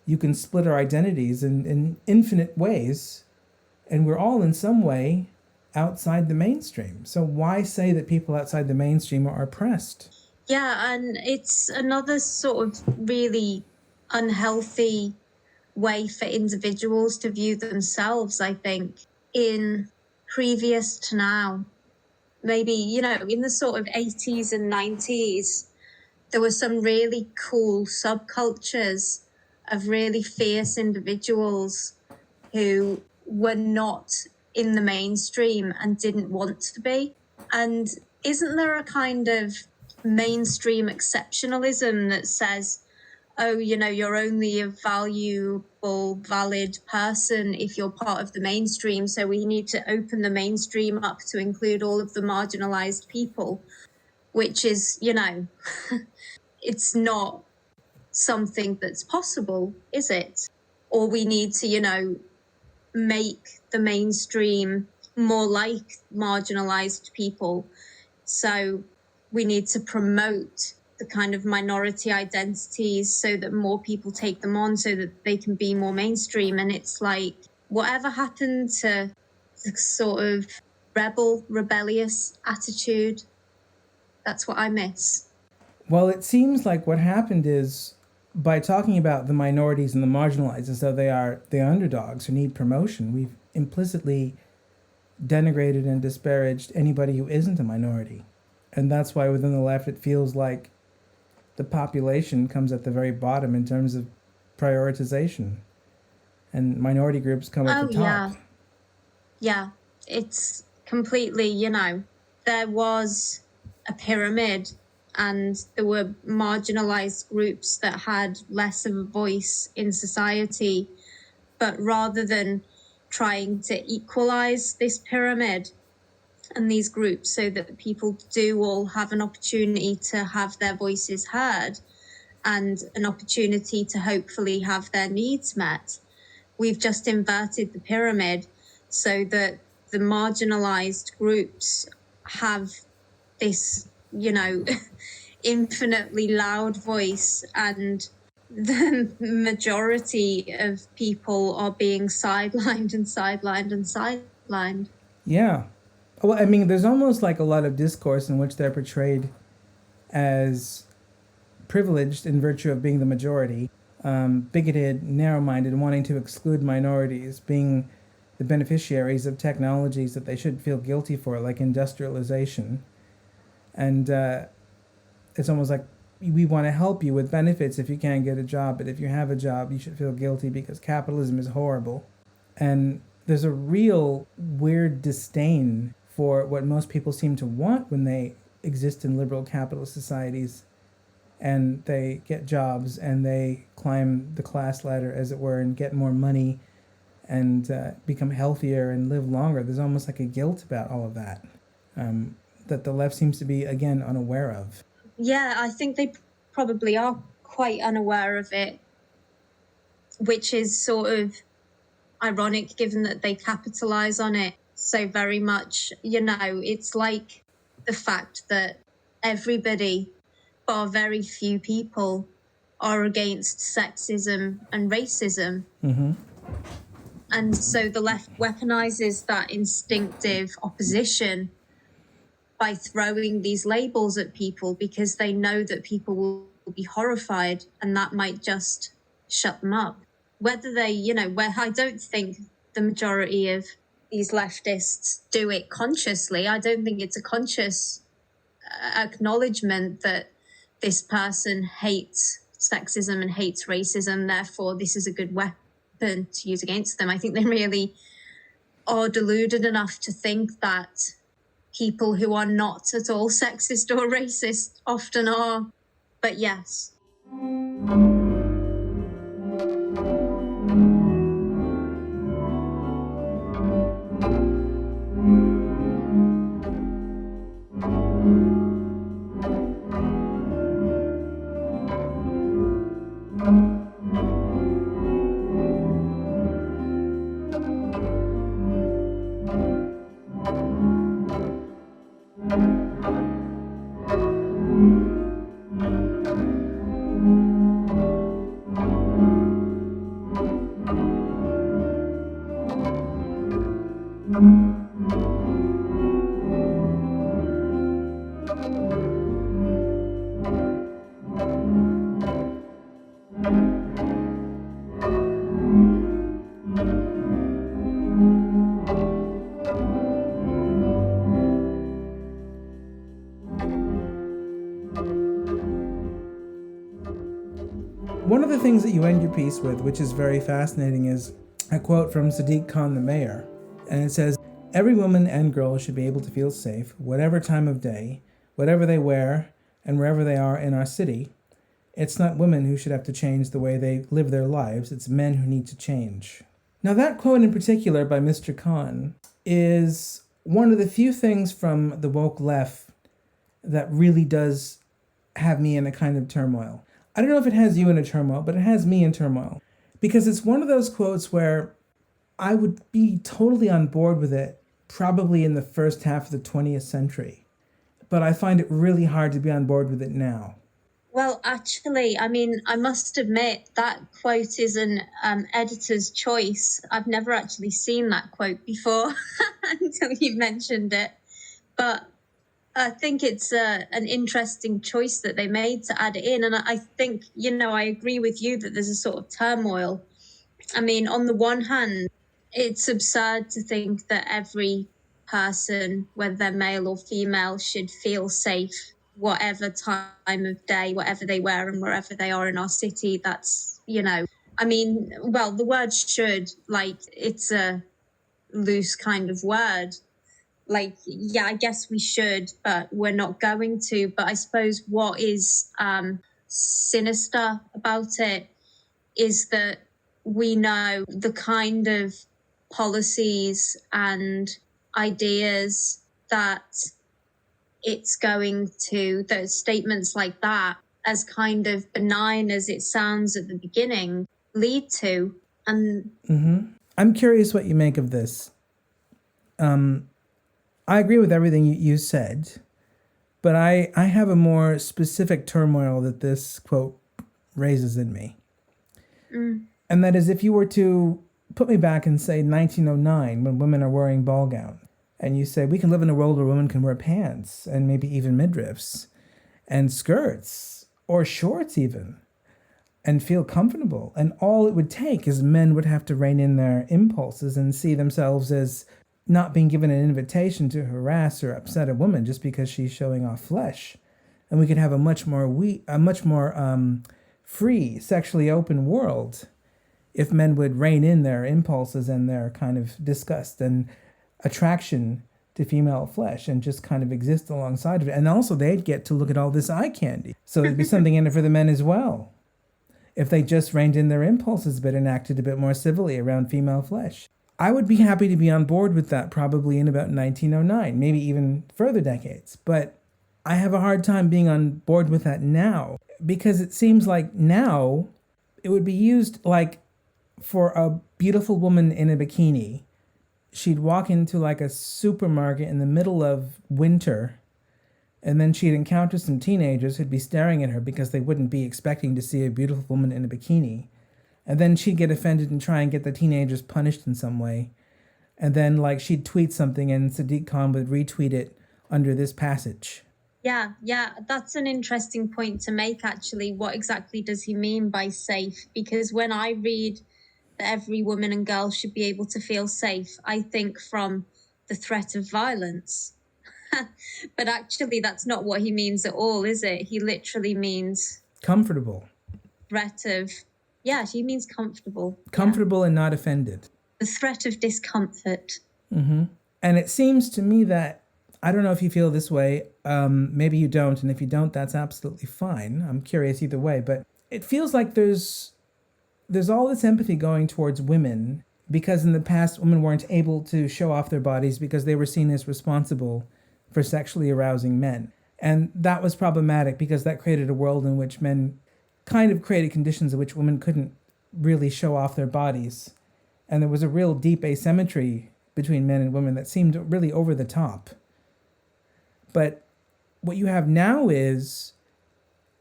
you can split our identities in infinite ways, and we're all in some way outside the mainstream. So why say that people outside the mainstream are oppressed? Yeah, and it's another sort of really unhealthy way for individuals to view themselves, I think, in previous to now. Maybe, in the sort of 80s and 90s, there were some really cool subcultures of really fierce individuals who were not in the mainstream and didn't want to be. And isn't there a kind of mainstream exceptionalism that says, oh, you're only a valuable, valid person if you're part of the mainstream, so we need to open the mainstream up to include all of the marginalized people, which is, it's not something that's possible, is it? Or we need to, make the mainstream more like marginalized people. So we need to promote the kind of minority identities so that more people take them on so that they can be more mainstream. And it's like, whatever happened to the sort of rebellious attitude? That's what I miss. Well, it seems like what happened is, by talking about the minorities and the marginalized as though they are the underdogs who need promotion, we've implicitly denigrated and disparaged anybody who isn't a minority. And that's why within the left it feels like the population comes at the very bottom in terms of prioritization, and minority groups come at the top. Yeah, it's completely, there was a pyramid and there were marginalized groups that had less of a voice in society. But rather than trying to equalize this pyramid and these groups so that people do all have an opportunity to have their voices heard and an opportunity to hopefully have their needs met, we've just inverted the pyramid so that the marginalized groups have this, infinitely loud voice, and the majority of people are being sidelined and sidelined and sidelined. Yeah. Well, I mean, there's almost like a lot of discourse in which they're portrayed as privileged in virtue of being the majority, bigoted, narrow-minded, wanting to exclude minorities, being the beneficiaries of technologies that they should feel guilty for, like industrialization. And it's almost like, we want to help you with benefits if you can't get a job, but if you have a job, you should feel guilty because capitalism is horrible. And there's a real weird disdain for what most people seem to want when they exist in liberal capitalist societies, and they get jobs and they climb the class ladder, as it were, and get more money and become healthier and live longer. There's almost like a guilt about all of that, that the left seems to be, again, unaware of. Yeah, I think they probably are quite unaware of it, which is sort of ironic given that they capitalize on it so very much. It's like the fact that everybody, bar very few people, are against sexism and racism. Mm-hmm. And so the left weaponizes that instinctive opposition by throwing these labels at people because they know that people will be horrified and that might just shut them up. Whether they, where I don't think the majority of these leftists do it consciously. I don't think it's a conscious acknowledgement that this person hates sexism and hates racism, therefore this is a good weapon to use against them. I think they really are deluded enough to think that people who are not at all sexist or racist often are. But yes. One of the things that you end your piece with, which is very fascinating, is a quote from Sadiq Khan, the mayor. And it says, "Every woman and girl should be able to feel safe, whatever time of day, whatever they wear, and wherever they are in our city. It's not women who should have to change the way they live their lives, it's men who need to change." Now that quote in particular by Mr. Khan is one of the few things from the woke left that really does have me in a kind of turmoil. I don't know if it has you in a turmoil, but it has me in turmoil. Because it's one of those quotes where I would be totally on board with it probably in the first half of the 20th century. But I find it really hard to be on board with it now. Well, actually, I mean, I must admit that quote is an editor's choice. I've never actually seen that quote before until you mentioned it. But I think it's an interesting choice that they made to add it in. And I think, I agree with you that there's a sort of turmoil. I mean, on the one hand, it's absurd to think that every person, whether they're male or female, should feel safe, whatever time of day, whatever they wear and wherever they are in our city. That's, I mean, well, the word should, like, it's a loose kind of word. Like, yeah, I guess we should, but we're not going to. But I suppose what is sinister about it is that we know the kind of policies and ideas that it's going to, those statements like that, as kind of benign as it sounds at the beginning, lead to. And I'm curious what you make of this. I agree with everything you said, but I have a more specific turmoil that this quote raises in me. And that is, if you were to put me back in, say, 1909, when women are wearing ball gowns, and you say, we can live in a world where women can wear pants and maybe even midriffs and skirts or shorts even, and feel comfortable. And all it would take is men would have to rein in their impulses and see themselves as not being given an invitation to harass or upset a woman just because she's showing off flesh. And we could have a much more free, sexually open world if men would rein in their impulses and their kind of disgust and attraction to female flesh and just kind of exist alongside of it. And also they'd get to look at all this eye candy. So there'd be something in it for the men as well, if they just reined in their impulses a bit and acted a bit more civilly around female flesh. I would be happy to be on board with that probably in about 1909, maybe even further decades. But I have a hard time being on board with that now, because it seems like now it would be used like for a beautiful woman in a bikini. She'd walk into like a supermarket in the middle of winter, and then she'd encounter some teenagers who'd be staring at her because they wouldn't be expecting to see a beautiful woman in a bikini. And then she'd get offended and try and get the teenagers punished in some way. And then like she'd tweet something and Sadiq Khan would retweet it under this passage. Yeah, that's an interesting point to make, actually. What exactly does he mean by safe? Because when I read that every woman and girl should be able to feel safe, I think from the threat of violence. But actually, that's not what he means at all, is it? He literally means comfortable. Threat of, he means comfortable. Comfortable and not offended. The threat of discomfort. Mm-hmm. And it seems to me that, I don't know if you feel this way, maybe you don't, and if you don't, that's absolutely fine. I'm curious either way, but it feels like there's all this empathy going towards women because in the past women weren't able to show off their bodies because they were seen as responsible for sexually arousing men. And that was problematic because that created a world in which men kind of created conditions in which women couldn't really show off their bodies. And there was a real deep asymmetry between men and women that seemed really over the top. But what you have now is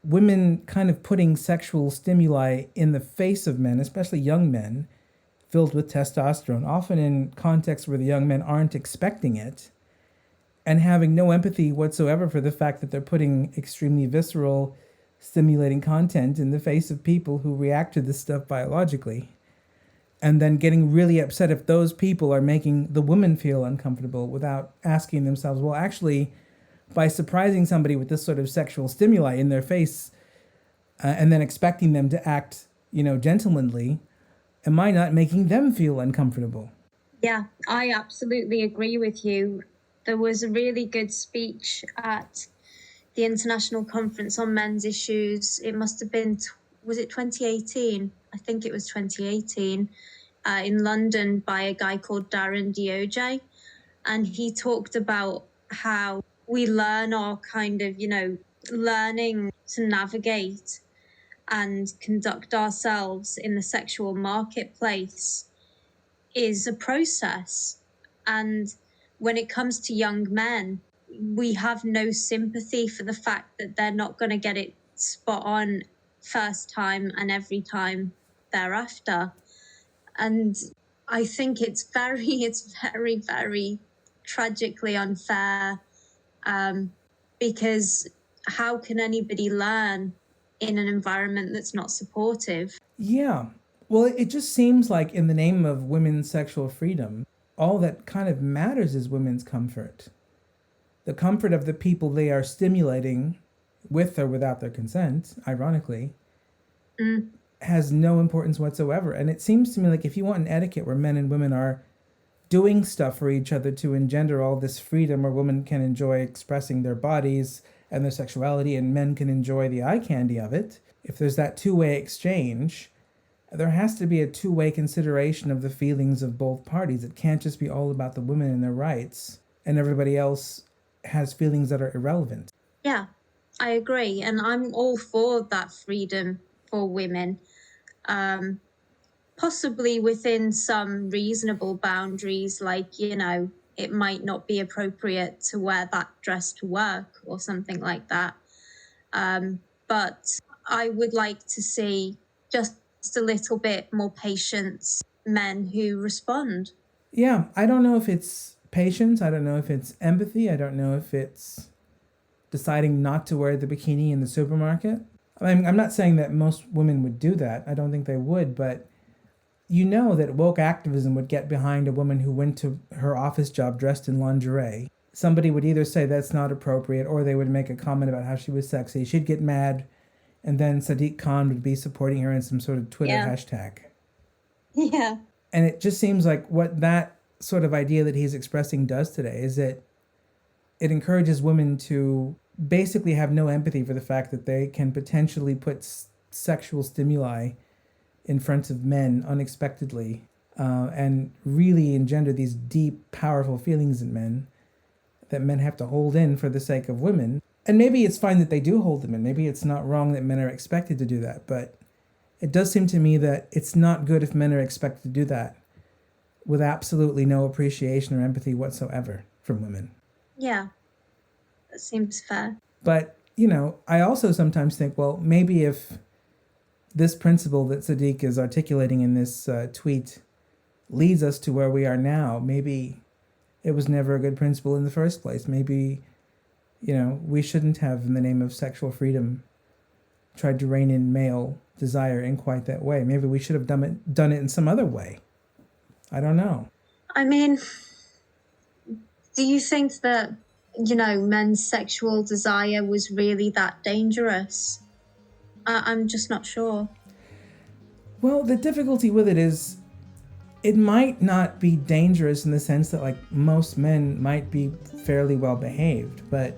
women kind of putting sexual stimuli in the face of men, especially young men, filled with testosterone, often in contexts where the young men aren't expecting it, and having no empathy whatsoever for the fact that they're putting extremely visceral, stimulating content in the face of people who react to this stuff biologically, and then getting really upset if those people are making the women feel uncomfortable without asking themselves, well, actually, by surprising somebody with this sort of sexual stimuli in their face and then expecting them to act, gentlemanly, am I not making them feel uncomfortable? Yeah, I absolutely agree with you. There was a really good speech at the International Conference on Men's Issues. It must have been, was it 2018? I think it was 2018, in London by a guy called Darren Diogé. And he talked about how we learn our kind of, learning to navigate and conduct ourselves in the sexual marketplace is a process. And when it comes to young men, we have no sympathy for the fact that they're not going to get it spot on first time and every time thereafter. And I think it's very, very tragically unfair, because how can anybody learn in an environment that's not supportive? Yeah. Well, it just seems like in the name of women's sexual freedom, all that kind of matters is women's comfort. The comfort of the people they are stimulating, with or without their consent, ironically, has no importance whatsoever. And it seems to me like if you want an etiquette where men and women are doing stuff for each other to engender all this freedom, where women can enjoy expressing their bodies and their sexuality and men can enjoy the eye candy of it, if there's that two-way exchange, there has to be a two-way consideration of the feelings of both parties. It can't just be all about the women and their rights and everybody else has feelings that are irrelevant. Yeah, I agree. And I'm all for that freedom for women, possibly within some reasonable boundaries, like, you know, it might not be appropriate to wear that dress to work or something like that. But I would like to see just a little bit more patience, men who respond. Yeah, I don't know if it's patience. I don't know if it's empathy. I don't know if it's deciding not to wear the bikini in the supermarket. I mean, I'm not saying that most women would do that. I don't think they would, but you know that woke activism would get behind a woman who went to her office job dressed in lingerie. Somebody would either say that's not appropriate, or they would make a comment about how she was sexy. She'd get mad, and then Sadiq Khan would be supporting her in some sort of Twitter hashtag. Yeah. And it just seems like what that sort of idea that he's expressing does today is that it encourages women to basically have no empathy for the fact that they can potentially put sexual stimuli in front of men unexpectedly, and really engender these deep, powerful feelings in men that men have to hold in for the sake of women. And maybe it's fine that they do hold them in. Maybe it's not wrong that men are expected to do that. But it does seem to me that it's not good if men are expected to do that with absolutely no appreciation or empathy whatsoever from women. Yeah, that seems fair. But, you know, I also sometimes think, well, maybe if this principle that Sadiq is articulating in this tweet leads us to where we are now, maybe it was never a good principle in the first place. Maybe, you know, we shouldn't have, in the name of sexual freedom, tried to rein in male desire in quite that way. Maybe we should have done it in some other way. I don't know. I mean, do you think that, you know, men's sexual desire was really that dangerous? I'm just not sure. Well, the difficulty with it is it might not be dangerous in the sense that, like, most men might be fairly well behaved, but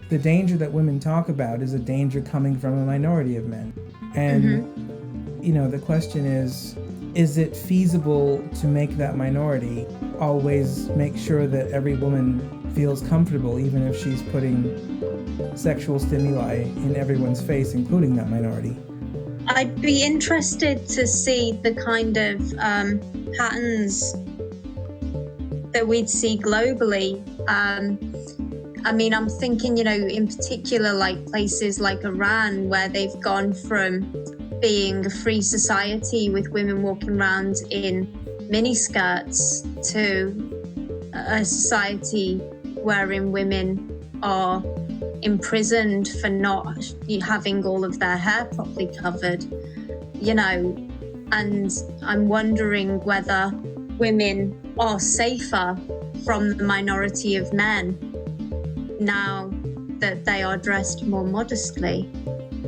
the danger that women talk about is a danger coming from a minority of men. And, you know, the question is it feasible to make that minority always make sure that every woman feels comfortable, even if she's putting sexual stimuli in everyone's face, including that minority? I'd be interested to see the kind of patterns that we'd see globally. I mean, I'm thinking, you know, in particular, like places like Iran, where they've gone from being a free society with women walking around in miniskirts to a society wherein women are imprisoned for not having all of their hair properly covered, you know, and I'm wondering whether women are safer from the minority of men now that they are dressed more modestly,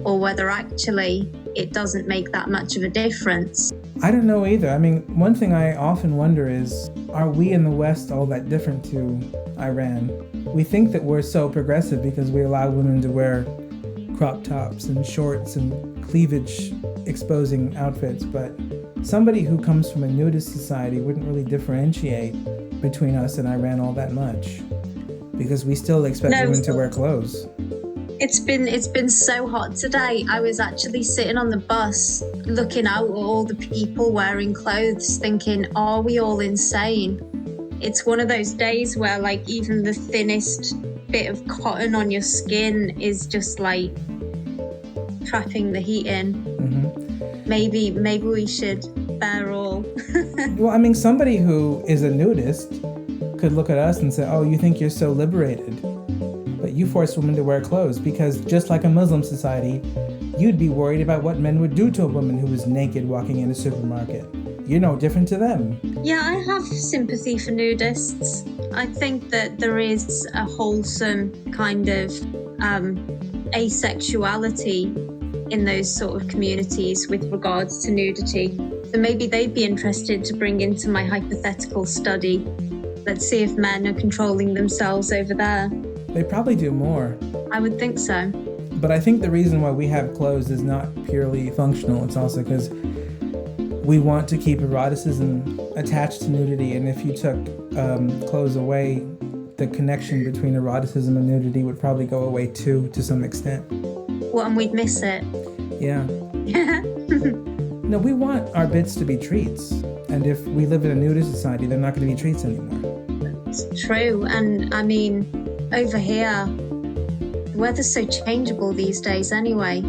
or whether actually it doesn't make that much of a difference. I don't know either. I mean, one thing I often wonder is, are we in the West all that different to Iran? We think that we're so progressive because we allow women to wear crop tops and shorts and cleavage exposing outfits, but somebody who comes from a nudist society wouldn't really differentiate between us and Iran all that much, because we still expect women to wear clothes. It's been so hot today. I was actually sitting on the bus looking out at all the people wearing clothes thinking, are we all insane? It's one of those days where, like, even the thinnest bit of cotton on your skin is just like trapping the heat in. Maybe we should bear all. Well, I mean, somebody who is a nudist could look at us and say, oh, you think you're so liberated, but you force women to wear clothes, because just like a Muslim society, you'd be worried about what men would do to a woman who was naked walking in a supermarket. You're no different to them. Yeah, I have sympathy for nudists. I think that there is a wholesome kind of asexuality in those sort of communities with regards to nudity. So maybe they'd be interested to bring into my hypothetical study. Let's see if men are controlling themselves over there. They probably do more. I would think so. But I think the reason why we have clothes is not purely functional. It's also because we want to keep eroticism attached to nudity. And if you took clothes away, the connection between eroticism and nudity would probably go away too, to some extent. Well, and we'd miss it. Yeah. No, we want our bits to be treats. And if we live in a nudist society, they're not going to be treats anymore. It's true. And I mean, over here, the weather's so changeable these days anyway.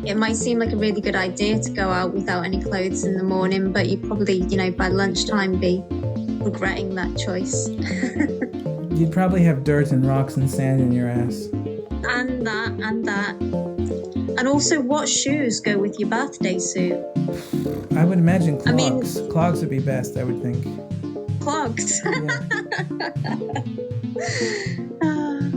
It might seem like a really good idea to go out without any clothes in the morning, but you'd probably, by lunchtime be regretting that choice. You'd probably have dirt and rocks and sand in your ass. And that. And also, what shoes go with your birthday suit? I would imagine clogs. Clogs would be best, I would think. Clogs? Yeah.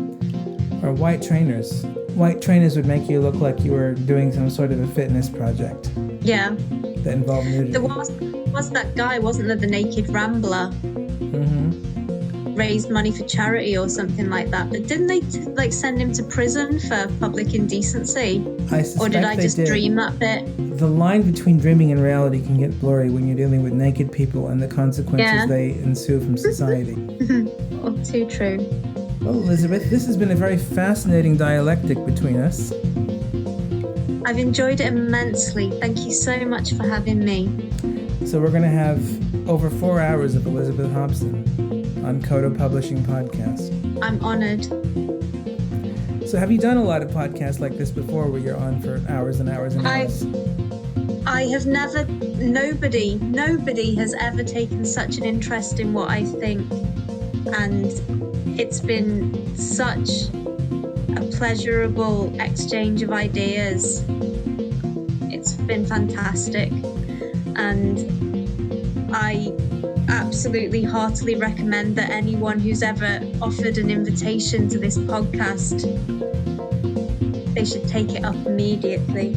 Or white trainers. White trainers would make you look like you were doing some sort of a fitness project. Yeah. That involved nudity. There was that guy, wasn't there, the Naked Rambler? Raised money for charity or something like that. But didn't they send him to prison for public indecency? Or did I just dream that bit? The line between dreaming and reality can get blurry when you're dealing with naked people and the consequences they ensue from society. Oh, too true. Well, Elizabeth, this has been a very fascinating dialectic between us. I've enjoyed it immensely. Thank you so much for having me. So we're going to have over 4 hours of Elizabeth Hobson on Kodo Publishing Podcast. I'm honoured. So have you done a lot of podcasts like this before where you're on for hours and hours and hours? I have never, nobody has ever taken such an interest in what I think. And it's been such a pleasurable exchange of ideas. It's been fantastic. And I absolutely heartily recommend that anyone who's ever offered an invitation to this podcast, they should take it up immediately.